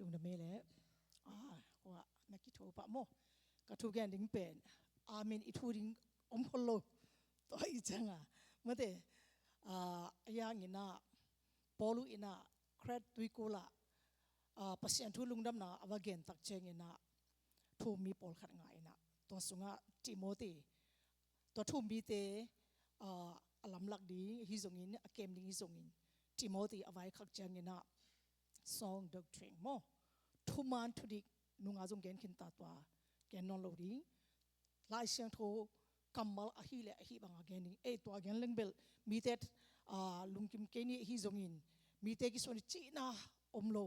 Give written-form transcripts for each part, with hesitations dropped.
ลุงดำเมเลยว่านักกิโทปะโมกระทุกแกนดิ้งเป็นอามินอิทูดิ้งพลโลตัวอีจังเมื่อเดยังอินะปอลูอินะเครดตุยกูละปัสยันทุลุงดำนะอวาเกนตักเจงอินะทูมีปอลขัดง่ายนะตัวสุงะติโมธีตัวทูมีเตอลัมลักดีฮิซงอินเกมดิ้งฮิซงอินติโมธีอวัยขัดเจงอินะsong doctrine mo thuman thudik nunga jong gen khin ta twa gen non lo di lai siang tho kamal a hi le a hi banga gen ni e twa gen lengbel mi tet lungkim ke ni hi jong in mi te ki soni chi na omlo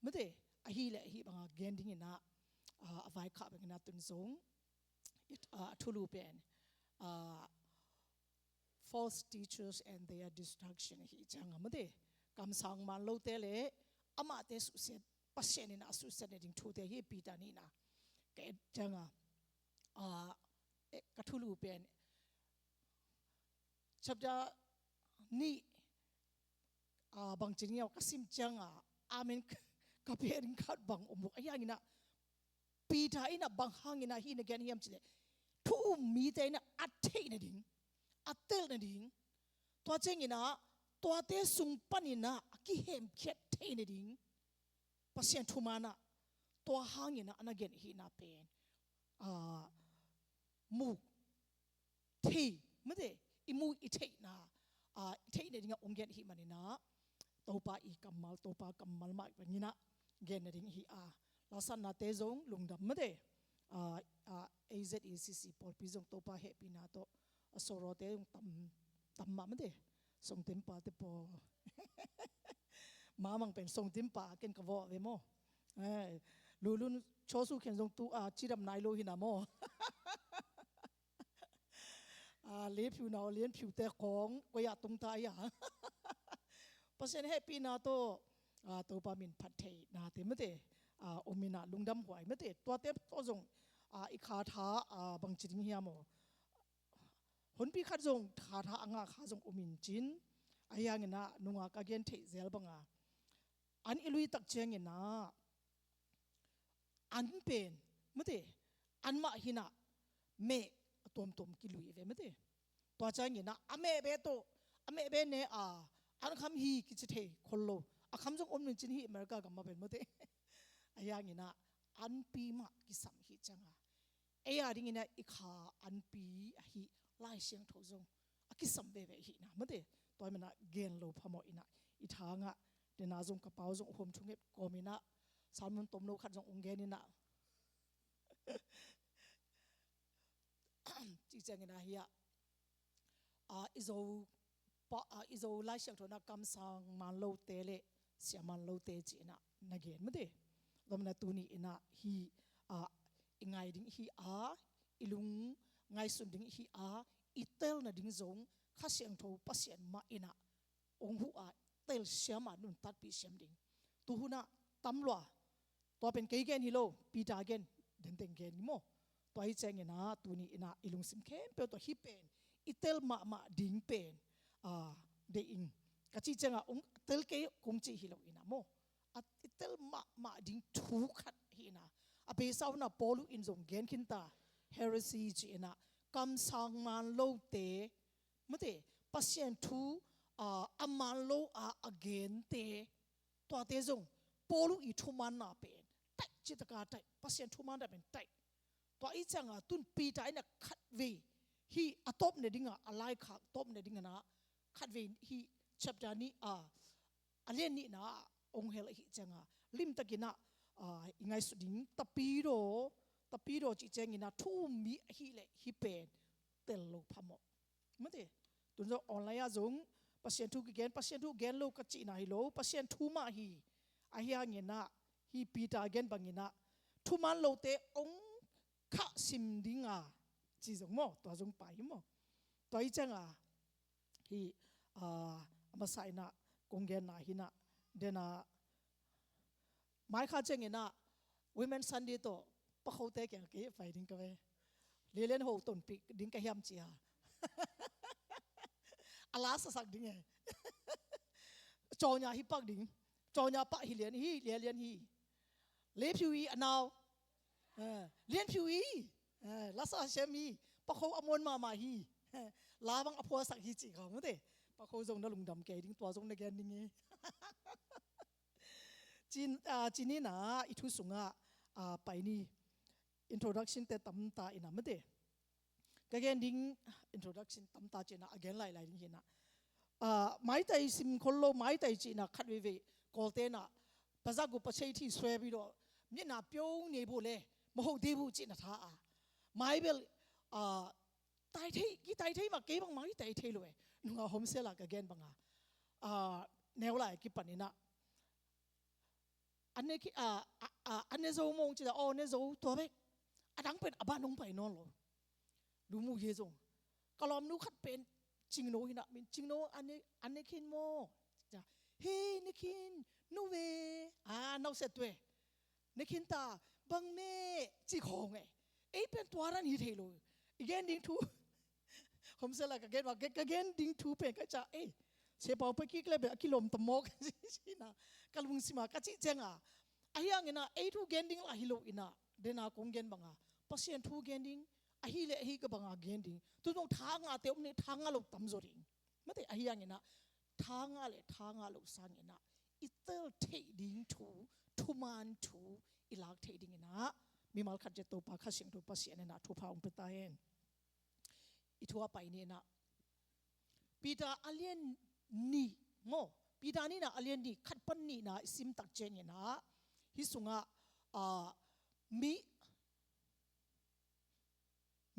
mate a hi le a hi banga gen ding ina avai kha banga tun zong it thulu pen false teachers and their destruction hi changa mate kam sang man lo te le ama te su se pasien ina su se ne ding thu te hi pi ta ni na ke changa ka thulu pen chabda ni bang ching yaw ka sim changa amen ka perin khat bang umuk ayang ina pi ta ina bang hang ina hi na gen hiam chile thu mi te ina athei na ding atel na ding to cheng inaตัวเตสุงปันินะกิเฮมเข็ดเทนดิ่งปัสยันทุมานะตัวหางนะอันเกนฮีนาเป็นมูทีไม่ได้อิมูอิเทนะเทนดิ่งองเกนฮีมันนะตัวป้าอีกัมมัลตัวป้ากัมมัลมากแบบนี้นะเกนดิ่งฮีลาสันนาเตจงลุงดำไม่ได้AZECC พอพิจงตัวป้าเฮปีนาโตโซโรเตยงตั้มมาไม่ได้ส่งเต็มป่าเตปอมามังเป็นส่งเต็มป่าเกินกระวอเวโมลูลุนโชสูเขียนส่งตัวจีดำนายโลหินาโมเลี้ยผิวหนาวเลี้ยผิวแต่ของก็อยากตรงตายเพราะฉะนั้นให้ปีนาโตตัวปามินพัดเทนาเต็มไม่เตอมินาลุงดำหวยไม่เตตัวเต็มตัวส่งอีขาท้าบังจิงเฮียโมหนปีขัดจงขาท่าอ่างขาจงอมินจินอายังนะนุ่งกางเกงเทเซลบังอันอิลุยตักเชงนะอันเป็นไม่ได้อันมาหินะเมตัวกิลุยเวไม่ได้ตัวใจนะอเมเบโตอเมเบเนอันคำฮีกิจเทคนโลคำจงอมินจินฮีอเมริกากับมาเป็นไม่ได้อายังนะอันปีมากิสัมฮีจังดิ่งนะอีขาอันปีฮีไล่เสียงโถจงกิสัมเบเวหินะไม่ได้ตัวมันนะเกณฑ์โลพมอินะอีทางเดนาจงกระเป๋าจงหอมทุ่งเก็บกอมินะสามมันต้มโลขัดจงองเกนี่นะจีเจงนะเฮียอิโซไล่เสียงโถนักกำสังมันโลเตเลเสียมันโลเตจีนะนักเกณฑ์ไม่ได้แล้วมันตัวนี้นะฮีไงดิ้งฮีอิลุงไงสุดดิ้งฮีอีเตลนะดิ้งจงข้าเสียงโทปัสยันมาอินะองหัวเตลเสียมานุนตัดปีเสียมดิ้งตัวหุ่นตั้มลัวตัวเป็นเกย์เกนฮิโลปีตาเกนเดินเต็งเกนนิโมตัวไอ้เจงนะตัวนี้อินะอิลุงซิมเข้มเปลตัวฮิเป็นอีเตลมาดิ้งเป็นเดอิงกะจีเจงองเตลเกย์คงจีฮิโลอินะโมอีเตลมาดิ้งทุกขัดฮินะเปสาวนะปอลูอินจงเกนขินตาเฮเรซีจีนะคำสั่งมันโลเตไม่ได้ปัสยันทูมันโลเกนเตตัวเตจงปอลูอีทุมันน่าเป็นไตจิตกาไตปัสยันทุมันน่าเป็นไตตัวอีจังตุนปีตาอินะขัดเวฮีตบเนดิ้งอะไรขัดตบเนดิ้งนะขัดเวฮีชับจานี้อันเล่นนี่นะองเฮลฮีจังลิมตะกินะยังไงสุดดิ้งตะปีโรจีเจงินะทุ่มมีฮีเล่ฮีเป็นเตลโลพามอไม่ได้ตุนจะออนไลน์จงปัสยันทุกเกนโลกัจจินาฮิโลปัสยันทุมาฮีอาฮิยังเงินะฮีปีตาเกนบังเงินะทุมันโลเตองข้าซิมดิ้งจีจงโมตัวจงไปโมตัวอีจังฮีมาใส่นะกงเกนนะฮีนะเดนะไม่ข้าเจงินะWomen Sunday โตปะเขาเตะแก่เก๋ไฟดิ้งกันไปเรียนหัวต้นปีดิ้งกันยำเจียอาลาสักดิ้งไงจอญาฮิปักดิ้งจอญาปะฮิเลียนฮี เลผิวอีอันเอาเลียนผิวอีลักษณะเชมีปะเขาอมวนมาฮีลาบังอภัวสักฮีจิเขาไม่ได้ปะเขาจงนั่งลุงดำแกดิ้งตัวจงในแกนดิ้งจีนี่นะอิทุสุงะไปนี่ introduction แต่ตั้มตาอินะไม่ได้ก็แกนดิ้ง introduction ตั้มตาจีน่ะ again ไล่นี่นะไม่แต่สิมคนโลไม่แต่จีน่ะคัดวิเวกอลเตน่ะภาษากุปเชยที่สวยบิโดมีน่ะเปียวเนี่ยบุเล่มโหดีบุจีน่ะท่าไม่เบลไต่ที่กี่ไต่ที่มาเก็บบังไม่ไต่ที่เลยนุ่งเอาโฮมเซลล์ก็แกนบังแนวไหลกี่ปันนี่นะอันนี้อันนี้จะมองจีน่ะอ๋อเนี่ยจะตัวเบกอันนั้นเป็นบ้านน้องไปนอนหรอดูมูเยจงกลอมนู้ขัดเป็นจิงโนหินะมินจิงโนอันนี้คินโมจ้ะเฮ้นี่คินนูเวน้องเสร็จด้วยนี่คินตาบังเม่จีของไอ้เป็นตัวนั้นยี่เทโลอีกแกนดิ้งทูผมเสร็จแล้วก็แกนว่าแกนดิ้งทูเป็นก็จะเสียเปล่าไปกี่เลยแบบกิโลมตมอกสินะกัลมุงสิมากัจจิเจงไอ้ยังไงไอ้ทูแกนดิ้งละฮิโลอินะเดน่าคงแกนบังปัสเซียนทูแกนดิ้งไอ้เล่ไอ้ก็บังแกนดิ้งตัวน้องทางเตะอุ้มนี่ทางเราตั้มจริงไม่ได้ไอ้ยังไงนะทางเลยทางเราสร้างนะอิตาเทดิ้งทูมันทูอิลักเทดิ้งนะมีมาลขัดเจตัวปากข้าเสียงตัวปัสเซียนนะทูพาอุ้มไปตายอิทัวไปนี่นะปีตาอเลียนนี่โมปีตานี่นะอเลียนนี่ขัดปันนี่นะซิมตักเจนนะฮิสุงะ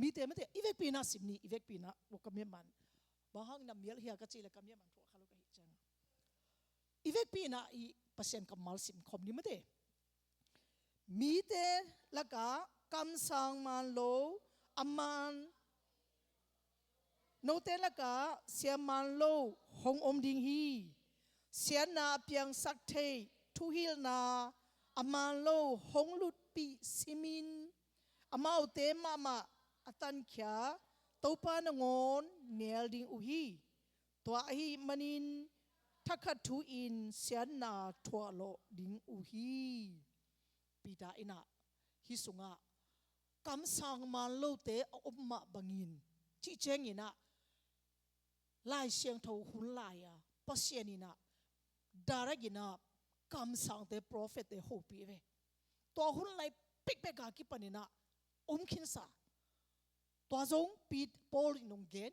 มีเตะไม่เตะอีเวกปีน่าสิบนี่อีเวกปีน่าบอกกับเมียมันบางครั้งน้ำเมียลเฮียก็จีเลยกับเมียมันทั่วข้าลูกก็เห็นจังอีเวกปีน่าอีเปอร์เซ็นต์กับมัลสิมคอมนี่ไม่เตะมีเตะแล้วก็คำสั่งมันโลอามันโนเตละกะเสียมันโลหงอมดิงฮีเสียนาเปียงสักเททุฮิลนาอามันโลหงลุดปีซิมินอามาเตมาอตันขยาตัวปานงอนเนลดิงอุฮีตัวฮีมันินทักขัดทูอินเสียนาทัวโลดิงอุฮีปีดาอินะฮิสุงะคำสั่งมันโลเตอมมาบังินที่เจงอินะลายเสียงทูหุ่นลายปัสเซียนินะดารักินะคำสั่งเตโปรเฟตเตโฮปีเวตัวหุ่นลายปิกเบกากิปนินะคินซาตัวจงปีโพลินงเกน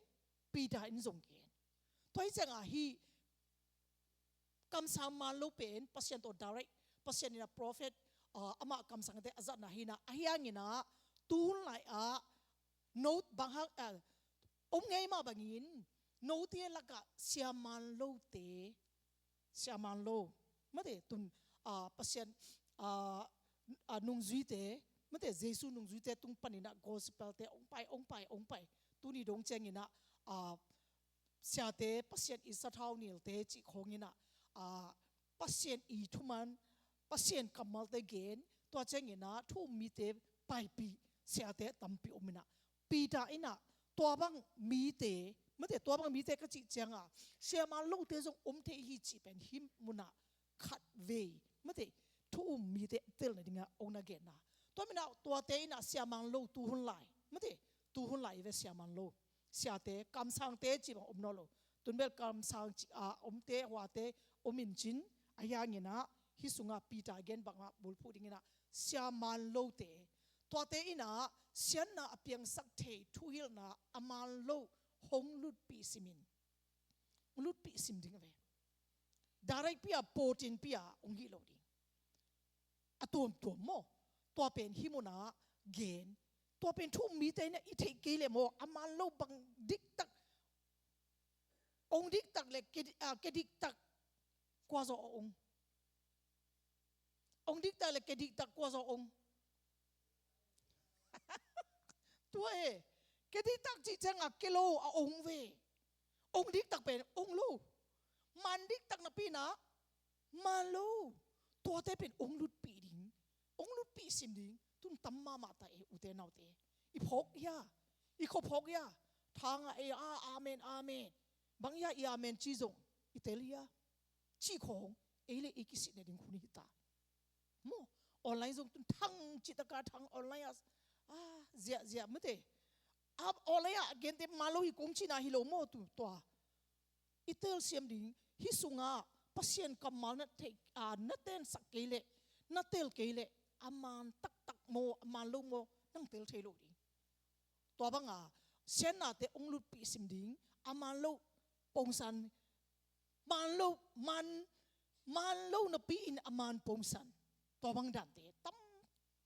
ปีดาอินจงเกนตัวที่จะฮีคำสั่งมันโลเป็นปัสเซียนตัวดารักปัสเซียนินะโปรเฟตอามาคำสั่งเตอาจัดนะฮีนะอายังนะตูนลายโน้ตบางฮักไงมาบางยินโน้ตที่ละกะเสียมันโลเตเสียมันโลไม่ได้ตุนปัสเซียนนุ่งจุยเตไม่ได้เยซูนุ่งจุยเตตุงปนินะกอสเปลเตองไปตุนี่ดงเจงินะเสียเตปัสเซียนอิสระเท่านิลเตจิของงินะปัสเซียนอีทุมันปัสเซียนกัมมัลเตเกนตัวเจงินะทุ่มมีเตไปปีเสียเตตั้มปีอมินะปีตาอินะตัวบังมีเตไม่แต่ตัวบังมีเตก็จิจังเสียมาลูกเตจงเทฮีจิเป็นหิมมุนะขัดเวไม่แต่ทุ่มมีเตเตลนี่งะองนาเกนะตัวมินะตัวเตนะเสียมันลูกตูหุ่นไหลไม่แต่ตูหุ่นไหลเวเสียมันลูกเสียเตคำสั่งเตจิบังนอลตุนเบลคำสั่งเตหัวเตมินจินอายางินะฮิสุงะปีตาเกนบังบุลพูดิงินะเสียมันลูกเตตัวเตอินะเสียนนาเปียงสักเททุฮิลนาอามันโลหงลุดปีซิมินลุดปีซิมดิ้งเวดาร์กปีอาโปตินปีอาองฮิโลดิ้งตัวโมตัวเป็นฮิโมนาเกนตัวเป็นทุ่มมีแต่เนี่ยอิเทเกเลโมอามันโลบังดิกตักองดิกตักเลยเกดิกตักกว่าจะองดิกตักเลยเกดิกตักกว่าจะตัวกดิตักจิจังกิโลองเวองดิกตักเป็นองลูมันดิกตักนับปีนะมาลูตัวเตเป็นองลุดปีดิ้งองลุดปีซิมดิ้งตุนตั้มมาตาอุเตนเอาเตอีพกยาอีขบพกยาทางอาเมนบางยาอาเมนจีจงอิตาลีจีของเลอีกิสิเนดิ้งคุนิตาโม ออนไลน์ส่งทั้งจิตการทั้งออนไลน์เจียไม่ได้ออนไลน์เกณฑ์เต็มมาโลหิกงชินาฮิโลโมตุตัวอิตาลีเซียมดิงฮิสุงาพัศยันกัมมานัทเทนัทเตนสักเกลนัทเตลเกลอามันตักโมอามันลูโมนั่งเตลเทโลดิตัวบังเซนนาเตองลุปีสิมดิงอามันลูปงสันมันลูนปีอินอามันปงสันตัวบังดันเตตั้ม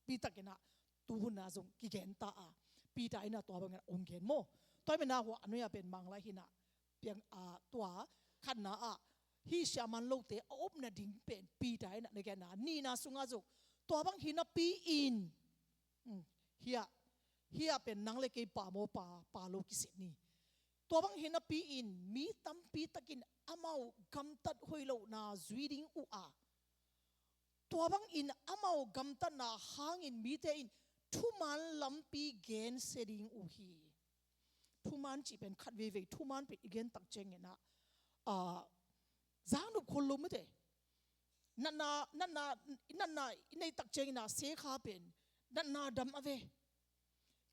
ปีตะกินะตูน่าจงกิเกนตาปีตาอินะตัวบังองเกนโมตัวเป็นนาหัวอนุญาเป็นมังไลหินะเพียงตัวขันนาฮิชามันโลเตอบนาดิ่งเป็นปีตาอินะในแกนานี่นาสุงาจงตัวบังหินะปีอินเฮียเป็นนังเล็กป่าโมป่าโลกิเสนีตัวบังเห็นปีอินมีตั้มปีตะกินอามาอุกำตัดหอยโลนาจุยดิ้งตัวบังอินอามาอุกำตัดนาหางอินมีเตอินทุมันลำปีเกนเสดิ้งฮีทุมันจีเป็นขัดเวทุมันเป็นอีเกนตักเจงเนะจางนุบคนลุมไม่ได้นั่นนาในตักเจงนะเสกขาเป็นนั่นนาดำอเว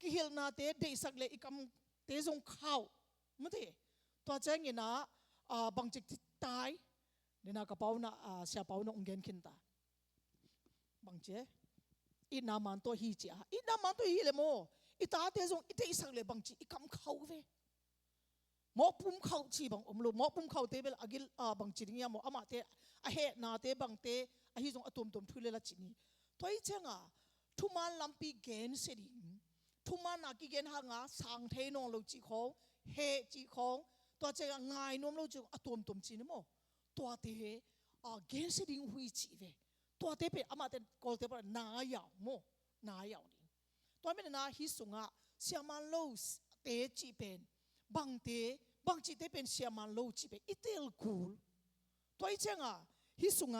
กิฮิลนาเตเดสักเลอีกำเตจงข้าวไม่ได้ตัวเจงนะบางจิตตายเนี่ยนะกระเป๋านะเสียเป๋านะองเงินขึ้นตาบางเจอีนามันตัวฮีจีอีนามันตัวฮีเลยโมอีตาเตจงอีเตสักเลบางจิอีกำข้าวเวหมอปุ่มข้าวชีบางอมลูหมอปุ่มข้าวเตเบลอากิลบางจิตเนี่ยโมอามาเตอาเฮนาเตบางเตอาฮิจงอตุมทุเรละจินีตัวอีเจงทุมันลำปีเกนเสดิงทุมานากิเกนหางสังเทนองโลจิของเฮจิของตัวเจ้าง่ายนอมโลจิอตัวมจีนโมตัวเตเกนเสดิงหุยจีเวตัวเตเป็นอามาเตกอลเตปนายาวโมนายาวนี่ตัวไม่นาฮิสุงเสียมันโลเตจีเป็นบางจีเตเป็นเสียมันโลจิเป็นอิเตลคูลตัวอีเจ้าฮิสุง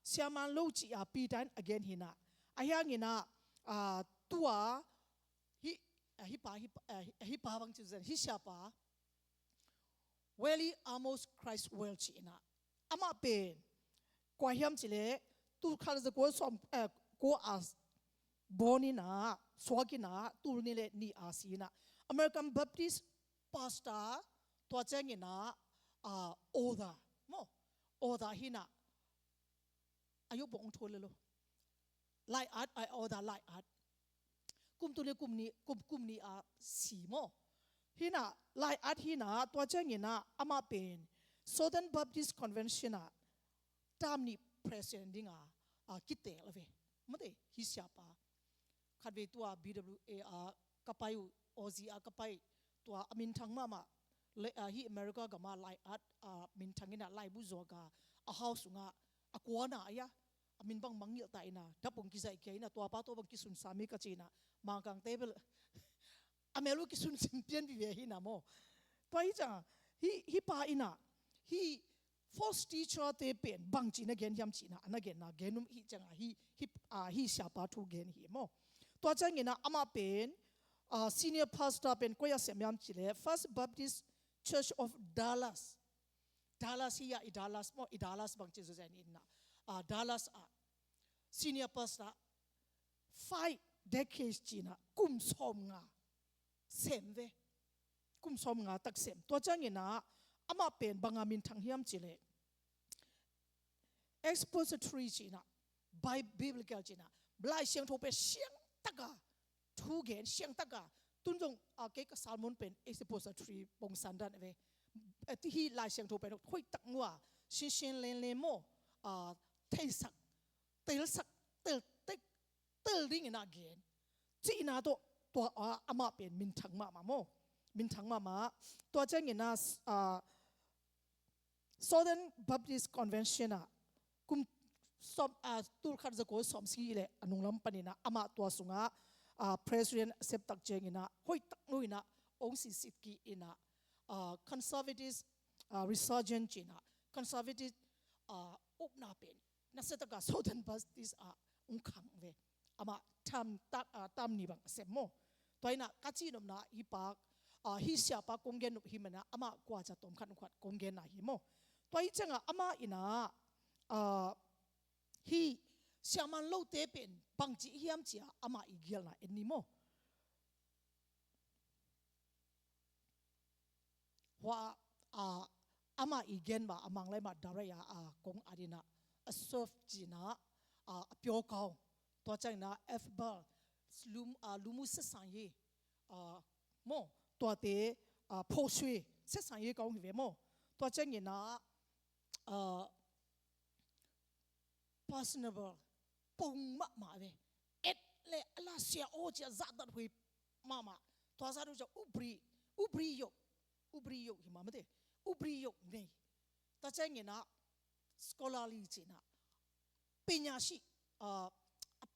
เสียมันโลจิปีดัน again หินะอายังหินะตัวฮิปาบางจุดฮิชาปาเวลีอาโมสคริสเวลชีนะอามาเป็นกว่าเฮียมจิเลตูคาร์จะกัวสอมกัวอาสบอนีนะสวากินะตูนี่เลนี่อาศีนะอเมริกันบัพติสต์พาสต้าตัวเจงินะโอดาโมโอดาฮินะอายุบงทุนเลยลูไลอาร์ตไอโอดาไลอาร์ตกุมตัวนี้กุมนี้สีโมฮินะไลอาร์ตฮินะตัวเจงินะอามาเป็น Southern Baptist Convention ตามนี้ President คิดเตะละเว้ไม่ได้ฮิชาปาขัดเวตัว BWA กับไปOZ กับไปตัวอามินทังมาฮิอเมริกากับมาไลอาร์ตมินทังนี่นะไลบุจอกเฮาสุงกัวน่ะยะอามินบังมังเยอะตายนะดับปงกิใจเกยนะตัวป้าตัวบังกิสุนสามีกจีนะมังกังเทเบิลอเมริกิสุนซิมเปียนวิเวหินะโมตัวอีจังฮิปาอินะฮิ false teacher เตเป็นบางจีนะเกณฑ์ยำจีนะอันนั้นเกณฑ์นะเกณฑ์นุ่มฮิจังฮิชาปาทูเกณฑ์ฮิโมตัวจังเงี้ยนะอามาเป็น senior pastor เป็นก็ยังเสียมยำจีเลย First Baptist Church of Dallas ฮิยาDallas โมDallas บางจีสุดใจนี่นะDallas senior pastor 5 decades จีนะกุมสมงาเสมเวกุมสมงาตักเสมตัวจังเงี้ยนะอามาเป็นบางอามินทางเฮียมจีเลย expository จีนะ biblical จีนะบลายเสียงทูเป็นเสียงตะกาทูเกนเสียงตะกาตุนจงเกี่ยวกับซาลมอนเป็น expository ปงสันดันเวที่ฮีลายเสียงทูเป็นคุยตักงัวชินเลนโมเทสักเตลสักเตลริงนาเกนจีน่าตัวอามาเป็นมินทังมาโมมินทังมาตัวเจ้าเงี้ยนะSouthern Baptist Convention กุมสอบตูร์คาร์จะกูสอบสีเลยอนุลัมปนินะอามาตัวสุงPresident เซปตักเจงินะหอยตักนุยนะองค์สิทธิ์กินะConservative Resurgent จีนะ Conservative อุปนาเป็นนักเศรษฐกา Southern Baptist องค์ขังเวอามาทำนี่บังเสมโมตัวนี้นะกัจจินมนะฮิปากฮิเสียปากงเกนุฮิมนะอามากว่าจะต้มขันขวัดกงเกนนะฮิโมตัวนี้จังอามาอินะฮิ เสียมันโลเตเป็นบางจีเฮียมจีอามาอีเกียลนะเอ็นนิโมว่าอามาอีเกียนบ่าอามังเลยมาดารยากงอาดินะซอฟจีนะเปียวกาวตัวจังนะเอฟเบอร์ลูมุสสังเยโมตัวเตโพชวยเสสังเยกาวหิเวโมตัวจังนะ personable ปุ่งมาเวเอ็ดเลลาเสียโอจะจัดดัดหุยมาตัวซาดูจะอุบรียกหิมาไม่ได้อุบรียกเนี่ยตัวจังนะ scholarly จีนะปัญญาชี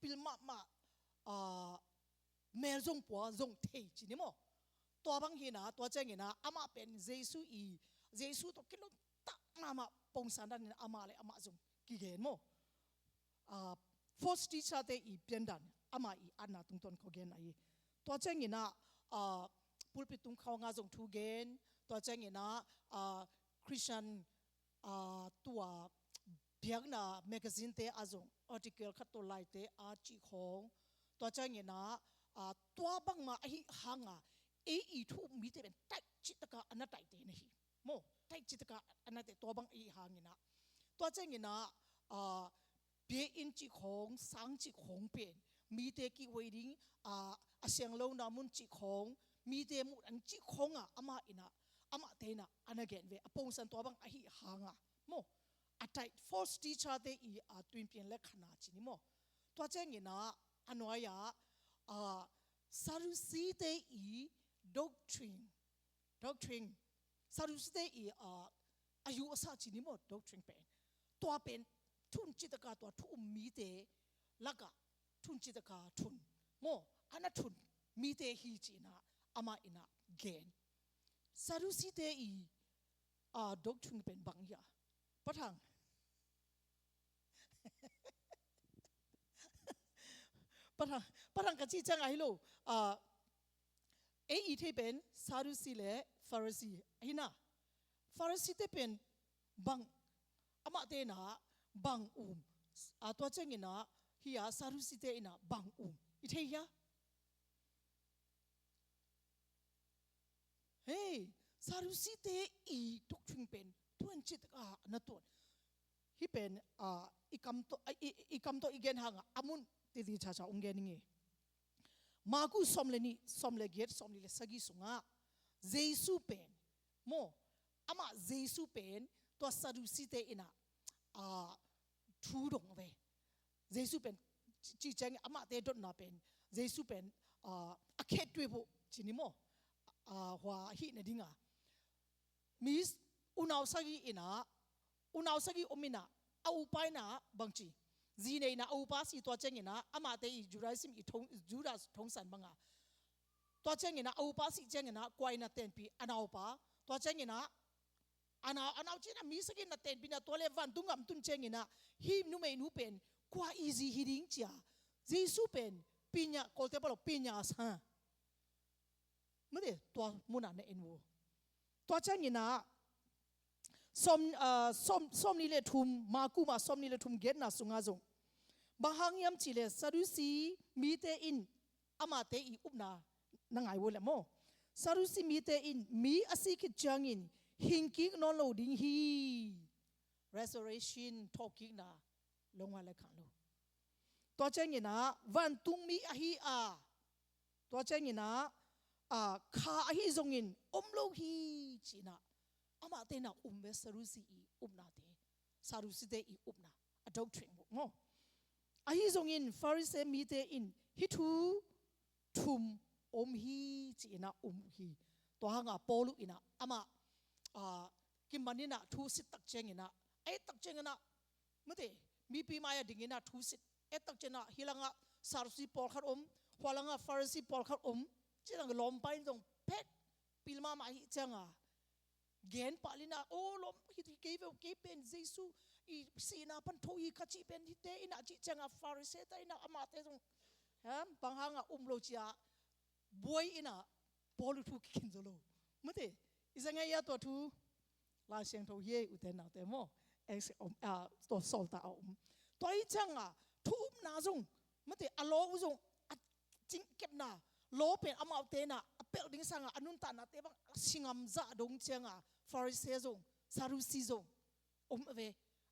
พิลมาเมลจงปัวจงเทจีนี่มั้งตัวบางทีนะตัวเจงนะอามาเป็นเยซูตัวกิโลตักมาปงสันดันอามาเลยอามาจงกี่เกณฑ์มั้งfirst teacher เตอีเปลี่ยนดันอามาอีอันน่ะตรงต้นเขาเกณฑ์ไหนตัวเจงนะพูดไปตรงเขางาจงทูเกณฑ์ตัวเจงนะChristian ตัวเพียงนะแมกกาซีนเตอาจงarticle ขัดตัวไลเตอาจีของตัวจังเงินะตัวบังมาไอ้หางอีทุมีแต่เป็นไตจิตกะอันนั้นไตเตนี่โมไตจิตกะอันนั้นแต่ตัวบังไอ้หางเงินะตัวจังเงินะเบียอินจีของสังจีของเป็นมีแต่กี่วัยดิ้งเสียงเล่านามุนจีของมีแต่มุอันจีของอามาอินะอามาเตนะอันนั้นเกินเวอปงสันตัวบังไอ้หางโมอัตไต first teacher เตอีทวินเปลี่ยนเล็กขนาดจีนี่โมตัวจังเงินะอันว่ายาซารุสีเตอีdoctrine ซารุสีเตอีอายุอาศัยจีนิโม doctrine เป็นตัวเป็นทุนจิตกาตัวทุนมีเตลักะทุนจิตกาทุนโมอันนั้นทุนมีเตฮีจีนะอามาอินะเกนซารุสีเตอีdoctrine เป็นบางอย่างปะทังปะทังกันจีจังไงลูอีเทเป็นซาดุสีและฟาริสีฮินะฟาริสีเทเป็นบังอามาเตนะบังตัวเจงินะฮิยาซาดุสีเตนะบังอีเทียเฮ้ซาดุสีเตอีทุกชิงเป็นตัวจิตนัตัวฮิเป็นอีคำตัวอีเกนหางอามุนติดชาองเกนิงมากุสมเลนี่สมเลเกตสมเลสกิสุงะเจสุเป็นโมอามาเจสุเป็นตัวซาดุสิเตอินะทูดงเวเจสุเป็นจีจังอามาเตดอนนาเป็นเจสุเป็นอาเคตด้วยบุจินิโมหัวฮินดิงะมิสอุณาวสกิอินะอุณาวสกิอมินะเอาไปนะบางจีจีเนนะอุปาสีตัวเจงินะอามาเตอีจูราซิมอีทงจูราทงสันบังอ่ะตัวเจงินะอุปาสีเจงินะกวยนะเต็นปีอนาอุปาตัวเจงินะอนาจีนะมีสกินนะเต็นปีนะตัวเลวันตุงกับตุนเจงินะฮิมนุเมนูเป็นกว่าอีซีฮิดิงจ้าจีสุเป็นปีญาโคเทปโลปีญาสังไม่ได้ตัวมุนันเอ็นวูตัวเจงินะสมนี่เลทุมมากูมาสมนี่เลทุมเกตนะสุงาจงบางอย่างยามชิเลซารุสีมีเตอินอามาเตอีอุบนานังไงวะเลยโมซารุสีมีเตอินมีอาศัยคิดจังอินหิงกิกนอนโลดิ้งฮี restoration ทอกิกนะลงมาเลยขังโลตัวเจงินะวันตุงมีอาฮีตัวเจงินะข้าอาฮีจงอินโลฮีจีนะอามาเตนะเวซารุสีอีอุบนาเตซารุสีเตอีอุบนา doctrine โมอาฮิจงอินฟาริเซมีเตอินฮิทูทุมฮีจีนะฮีตัวหางปอลุอินะอามากิมบันินะทูสิตักเจงินะไอตักเจงินะไม่ได้มีปีมายดิ่งนะทูสิไอตักเจนะฮิลังซารุสีปอลขัดหัวลังฟาริสีปอลขัดจีนังลมไปตรงเพชปีมามาฮิจังเกณฑ์ปาลินะโอ้ลมฮิตเก็บเป็นเยซูอีสีนาพันทุยขจิเป็นฮิตเตอินะจิจังฟาริเซตอินะอามาเตตรงบางหางโลจิอาบวยอินะบอลทุกขินโซโลไม่ได้อิสังเกตตัวทูลาเชียงทูเย่อุเทนนาเตโมตัวโซลตาตัวอีจังทู นาจงไม่ได้อโลอุจงจิงเก็บนาโลเป็นอามาเตนะเปลดิ้งสังอนุนตานาเตบังสิงามจะดงเชียงฟาริเซจงซารุซีจงเว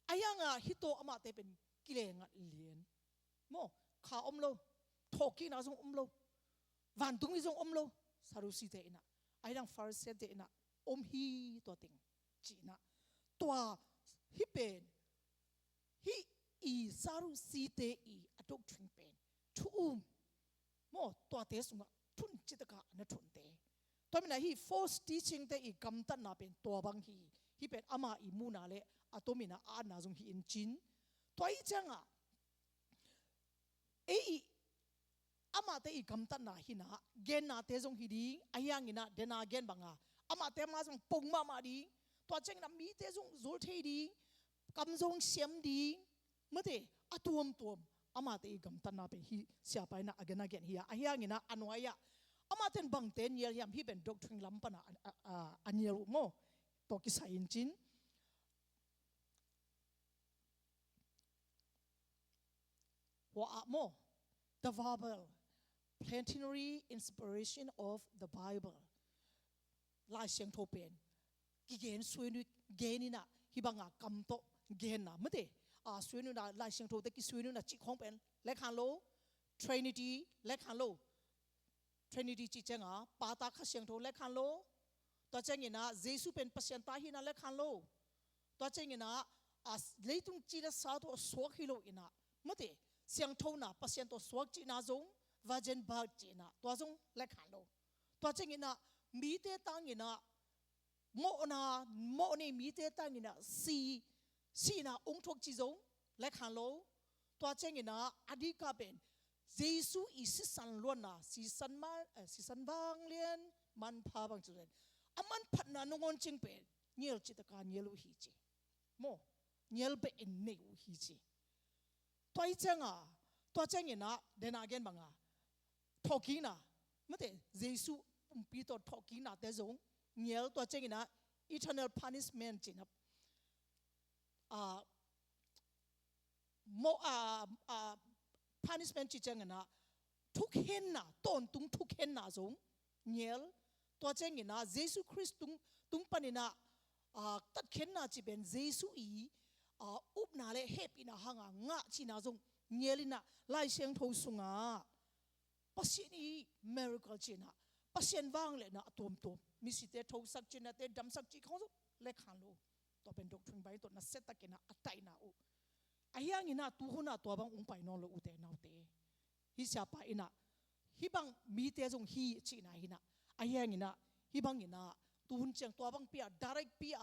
อายังฮิโตอามาเตเป็นกิเลงเลียนโมขาโลทอกีนาจงโลวันตุงจงโลซารุซีเตนะอายังฟาริเซเตนะฮีตัวติงจีนะตัวฮิเป็นฮิอีซารุซีเตอีอดกทริงเป็นทุ่มโมตัวเตสุงทุนจิตกะนทุนเตตัวมินาฮี false teaching เตอีกำตันนาเป็นตัวบางฮีเป็นอามาอีมูนาเลอตัวมินาอานาจงฮีอินจินตัวอีจังอามาเตอีกำตันนาฮีนะเกนนาเตจงฮีดีอายังอินะเดนาเกนบังอามาเตมาจงปงมาดีตัวจังนะมีเตจงรูเทดีกำจงเสียมดีเมื่อเดอตัวอามาเตอีกำตันนาเป็นฮีเสียไปนะอเกนฮีอายังอินะอันวายะอามาเตนบังเตนเยียยามฮีเป็นด็อกทริงลัมปนะอันเยียรุโมตัวกิสายจินว่าโม the Bible plenary inspiration of the Bible ลายเสียงโทเป็นกิเกนสวยนุเกนินะฮิบังกำโตเกนนะไม่ได้สวยนุนะลายเสียงโทแต่กิสวยนุนะจิของเป็นเล็กฮันโล Trinity เล็กฮันโล Trinity จิเจงปาตาข้าเสียงโทเล็กฮันโลตัวเจงินะเยซูเป็นปัสยันตาหินะเล็กฮันโลตัวเจงินะเลยตุงจีละสาวตัวสวกฮิโลอินะไม่ได้เสียงโทนะปัสยันตัวสวกจีนะจงวาเจนบาจีนะตัวจงเล็กฮันโลตัวเจงินะมีเตตังงินะโมนี่มีเตตังงินะสีนะองค์ทุกจีจงเล็กฮันโลตัวเจงินะอดีตก็เป็นเยซูอีสิสันล้วนนะสิสันบางเลียนมันพาบางจุดเด่นอามันพัฒนานงอนจิงเป็นเนียลจิตการเนียลฮีจีโมเนียลเป็นเนวฮีจีตัวอีจังตัวจังเงินะเดนาเกนบังทอกีนะไม่ได้เยซูปีตัวทอกีนะแต่จงเนียลตัวจังเงินะ eternal punishment จีนะโมpunishment จีจังเงินะทุกเห็นนะต้นตุงทุกเห็นนะจงเนียลตัวเจงินะเยซูคริสต์ตุงปนินะตัดเข็นนะจีเป็นเยซูอุบนาเลเฮปินะหางะจีนะจงเนียลินะไล่เสียงโทสุงปัสยันอี miracle จีนะปัสยันวางเลยนะตัวมิสิเตโทสักจีนะเตดัมสักจีเขาสุเล็กฮันโลตัวเป็นด็อกทรินไปตัวนัสเซตตะกินะอัตไตนะอายังอินะตัวนะตัวบางองไปนอนเลยอุเตนาเตฮิชาปาอินะฮิบังมีเตจงฮีจีนะฮินะอายังอินะฮิบังอินะตุนเชียงตัวบังเปียดาร์กเปีย